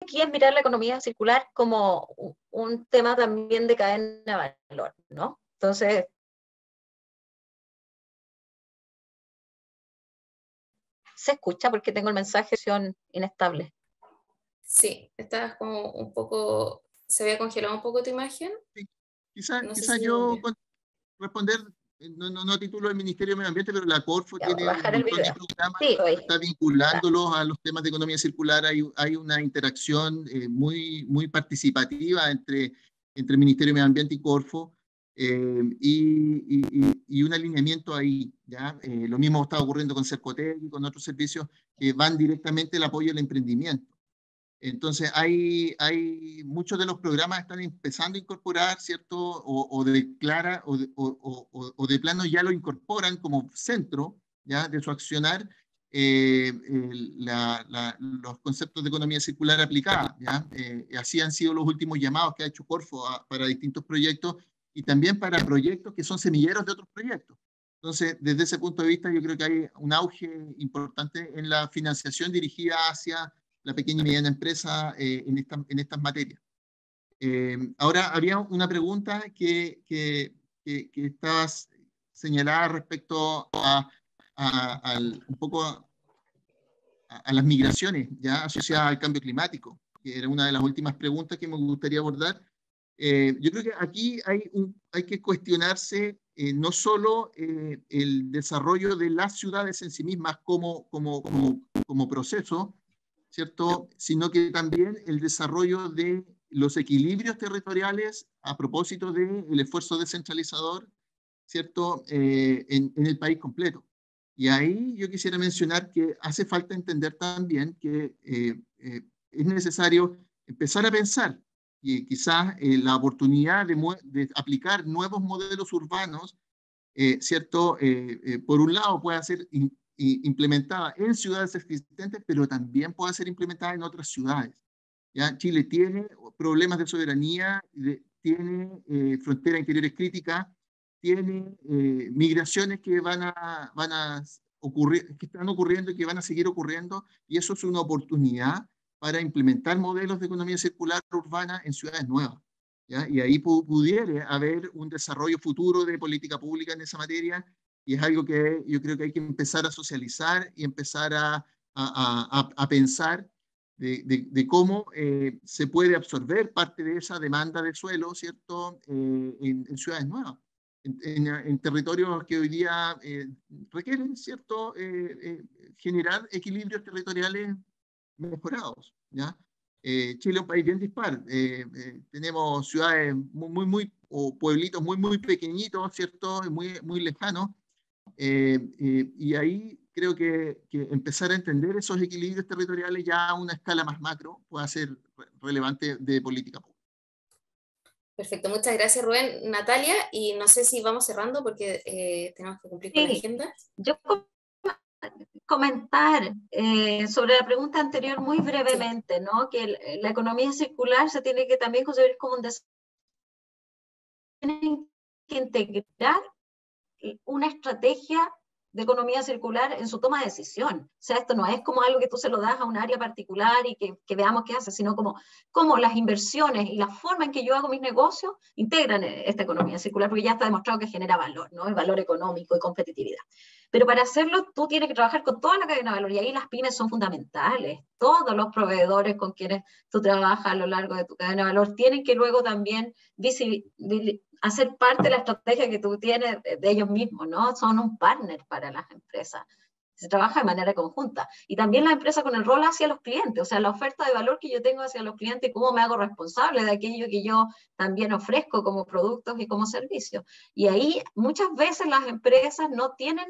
Aquí es mirar la economía circular como un tema también de cadena de valor, ¿no? Entonces, ¿se escucha? Porque tengo el mensaje inestable. Sí, estás como un poco, se había congelado un poco tu imagen. Sí, quizás si yo responder, no a título del Ministerio de Medio Ambiente, pero la Corfo tiene un montón de programas, sí, que está vinculándolos a los temas de economía circular. Hay una interacción muy participativa entre el Ministerio de Medio Ambiente y Corfo, y un alineamiento ahí, ¿ya? Lo mismo está ocurriendo con Cercotec y con otros servicios que van directamente al apoyo al emprendimiento. Entonces, hay muchos de los programas están empezando a incorporar, ¿cierto? O de plano ya lo incorporan como centro, ¿ya? De su accionar, los conceptos de economía circular aplicada, ¿ya? Así han sido los últimos llamados que ha hecho Corfo para distintos proyectos y también para proyectos que son semilleros de otros proyectos. Entonces, desde ese punto de vista, yo creo que hay un auge importante en la financiación dirigida hacia la pequeña y mediana empresa en estas materias. Ahora, había una pregunta que estabas señalada respecto un poco a las migraciones ya asociadas al cambio climático, que era una de las últimas preguntas que me gustaría abordar. Yo creo que aquí hay que cuestionarse no solo el desarrollo de las ciudades en sí mismas como proceso, ¿cierto? Sino que también el desarrollo de los equilibrios territoriales a propósito del esfuerzo descentralizador, ¿cierto? En el país completo. Y ahí yo quisiera mencionar que hace falta entender también que es necesario empezar a pensar y quizás la oportunidad de aplicar nuevos modelos urbanos, ¿cierto? Por un lado puede ser implementada en ciudades existentes, pero también puede ser implementada en otras ciudades. ¿Ya? Chile tiene problemas de soberanía, tiene fronteras interiores críticas, tiene migraciones que van a ocurrir, que están ocurriendo y que van a seguir ocurriendo, y eso es una oportunidad para implementar modelos de economía circular urbana en ciudades nuevas, ¿ya? Y ahí pudiera haber un desarrollo futuro de política pública en esa materia, y es algo que yo creo que hay que empezar a socializar y empezar a pensar de cómo se puede absorber parte de esa demanda de suelo, ¿cierto? En ciudades nuevas, en territorios que hoy día requieren, ¿cierto? Generar equilibrios territoriales mejorados, ¿ya? Chile es un país bien dispar. Tenemos ciudades o pueblitos muy pequeñitos, ¿cierto? Muy lejanos. Y ahí creo que empezar a entender esos equilibrios territoriales ya a una escala más macro puede ser relevante de política pública. Perfecto, muchas gracias Rubén. Natalia, y no sé si vamos cerrando porque tenemos que cumplir con la agenda. Yo comentar sobre la pregunta anterior muy brevemente, sí, ¿no? Que la economía circular se tiene que también concebir como un desarrollo. Tienen que integrar una estrategia de economía circular en su toma de decisión. O sea, esto no es como algo que tú se lo das a un área particular y que veamos qué hace, sino como las inversiones y la forma en que yo hago mis negocios integran esta economía circular, porque ya está demostrado que genera valor, ¿no? El valor económico y competitividad. Pero para hacerlo, tú tienes que trabajar con toda la cadena de valor, y ahí las pymes son fundamentales. Todos los proveedores con quienes tú trabajas a lo largo de tu cadena de valor tienen que luego también hacer parte de la estrategia que tú tienes de ellos mismos, ¿no? Son un partner para las empresas. Se trabaja de manera conjunta. Y también la empresa con el rol hacia los clientes, o sea, la oferta de valor que yo tengo hacia los clientes, cómo me hago responsable de aquello que yo también ofrezco como productos y como servicios. Y ahí muchas veces las empresas no tienen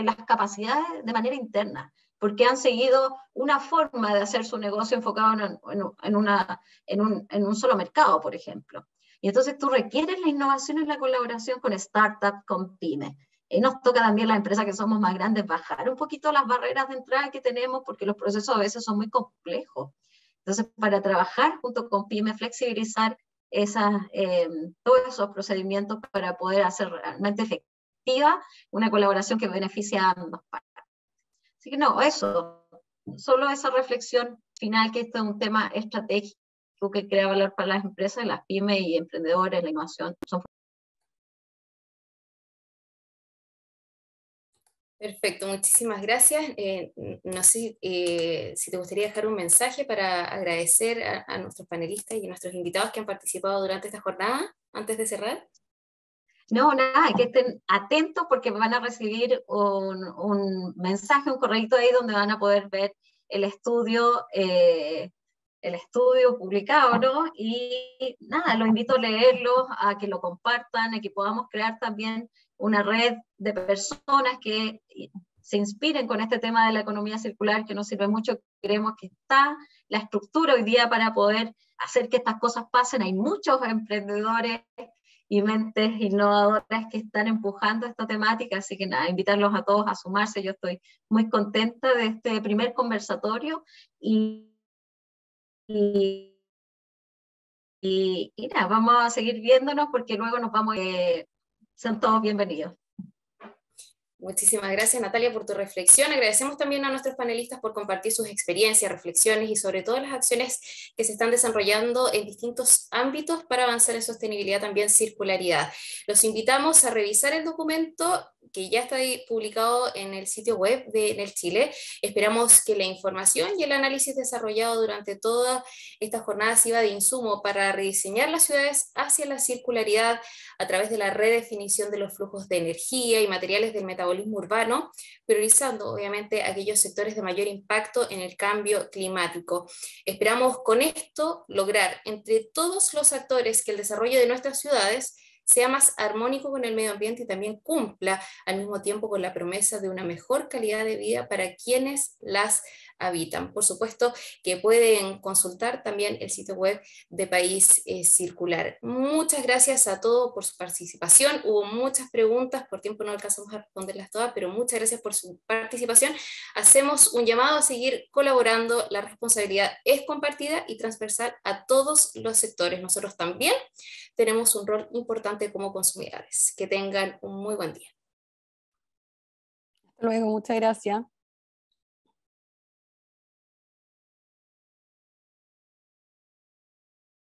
las capacidades de manera interna, porque han seguido una forma de hacer su negocio enfocado en un solo mercado, por ejemplo. Y entonces tú requieres la innovación y la colaboración con startups, con pymes. Y nos toca también las empresas que somos más grandes bajar un poquito las barreras de entrada que tenemos, porque los procesos a veces son muy complejos. Entonces, para trabajar junto con pymes, flexibilizar todos esos procedimientos para poder hacer realmente efectiva una colaboración que beneficie a ambas partes. Así que no, eso, solo esa reflexión final, que esto es un tema estratégico que crea valor para las empresas, las pymes y emprendedores, la innovación. Perfecto, muchísimas gracias. No sé si te gustaría dejar un mensaje para agradecer a nuestros panelistas y a nuestros invitados que han participado durante esta jornada, antes de cerrar. No, nada, que estén atentos porque van a recibir un mensaje, un correíto ahí donde van a poder ver el estudio publicado, ¿no? Y nada, los invito a leerlo, a que lo compartan, a que podamos crear también una red de personas que se inspiren con este tema de la economía circular, que nos sirve mucho. Creemos que está la estructura hoy día para poder hacer que estas cosas pasen. Hay muchos emprendedores y mentes innovadoras que están empujando esta temática, así que nada, invitarlos a todos a sumarse. Yo estoy muy contenta de este primer conversatorio y nada, vamos a seguir viéndonos porque luego nos vamos, son todos bienvenidos. Muchísimas gracias, Natalia, por tu reflexión. Agradecemos también a nuestros panelistas por compartir sus experiencias, reflexiones y sobre todo las acciones que se están desarrollando en distintos ámbitos para avanzar en sostenibilidad, también circularidad. Los invitamos a revisar el documento que ya está publicado en el sitio web de Enel Chile. Esperamos que la información y el análisis desarrollado durante toda esta jornada sirva de insumo para rediseñar las ciudades hacia la circularidad a través de la redefinición de los flujos de energía y materiales del metabolismo urbano, priorizando obviamente aquellos sectores de mayor impacto en el cambio climático. Esperamos con esto lograr entre todos los actores que el desarrollo de nuestras ciudades sea más armónico con el medio ambiente y también cumpla al mismo tiempo con la promesa de una mejor calidad de vida para quienes las habitan. Por supuesto que pueden consultar también el sitio web de País Circular. Muchas gracias a todos por su participación. Hubo muchas preguntas, por tiempo no alcanzamos a responderlas todas, pero muchas gracias por su participación. Hacemos un llamado a seguir colaborando. La responsabilidad es compartida y transversal a todos los sectores. Nosotros también tenemos un rol importante como consumidores. Que tengan un muy buen día. Hasta luego, muchas gracias.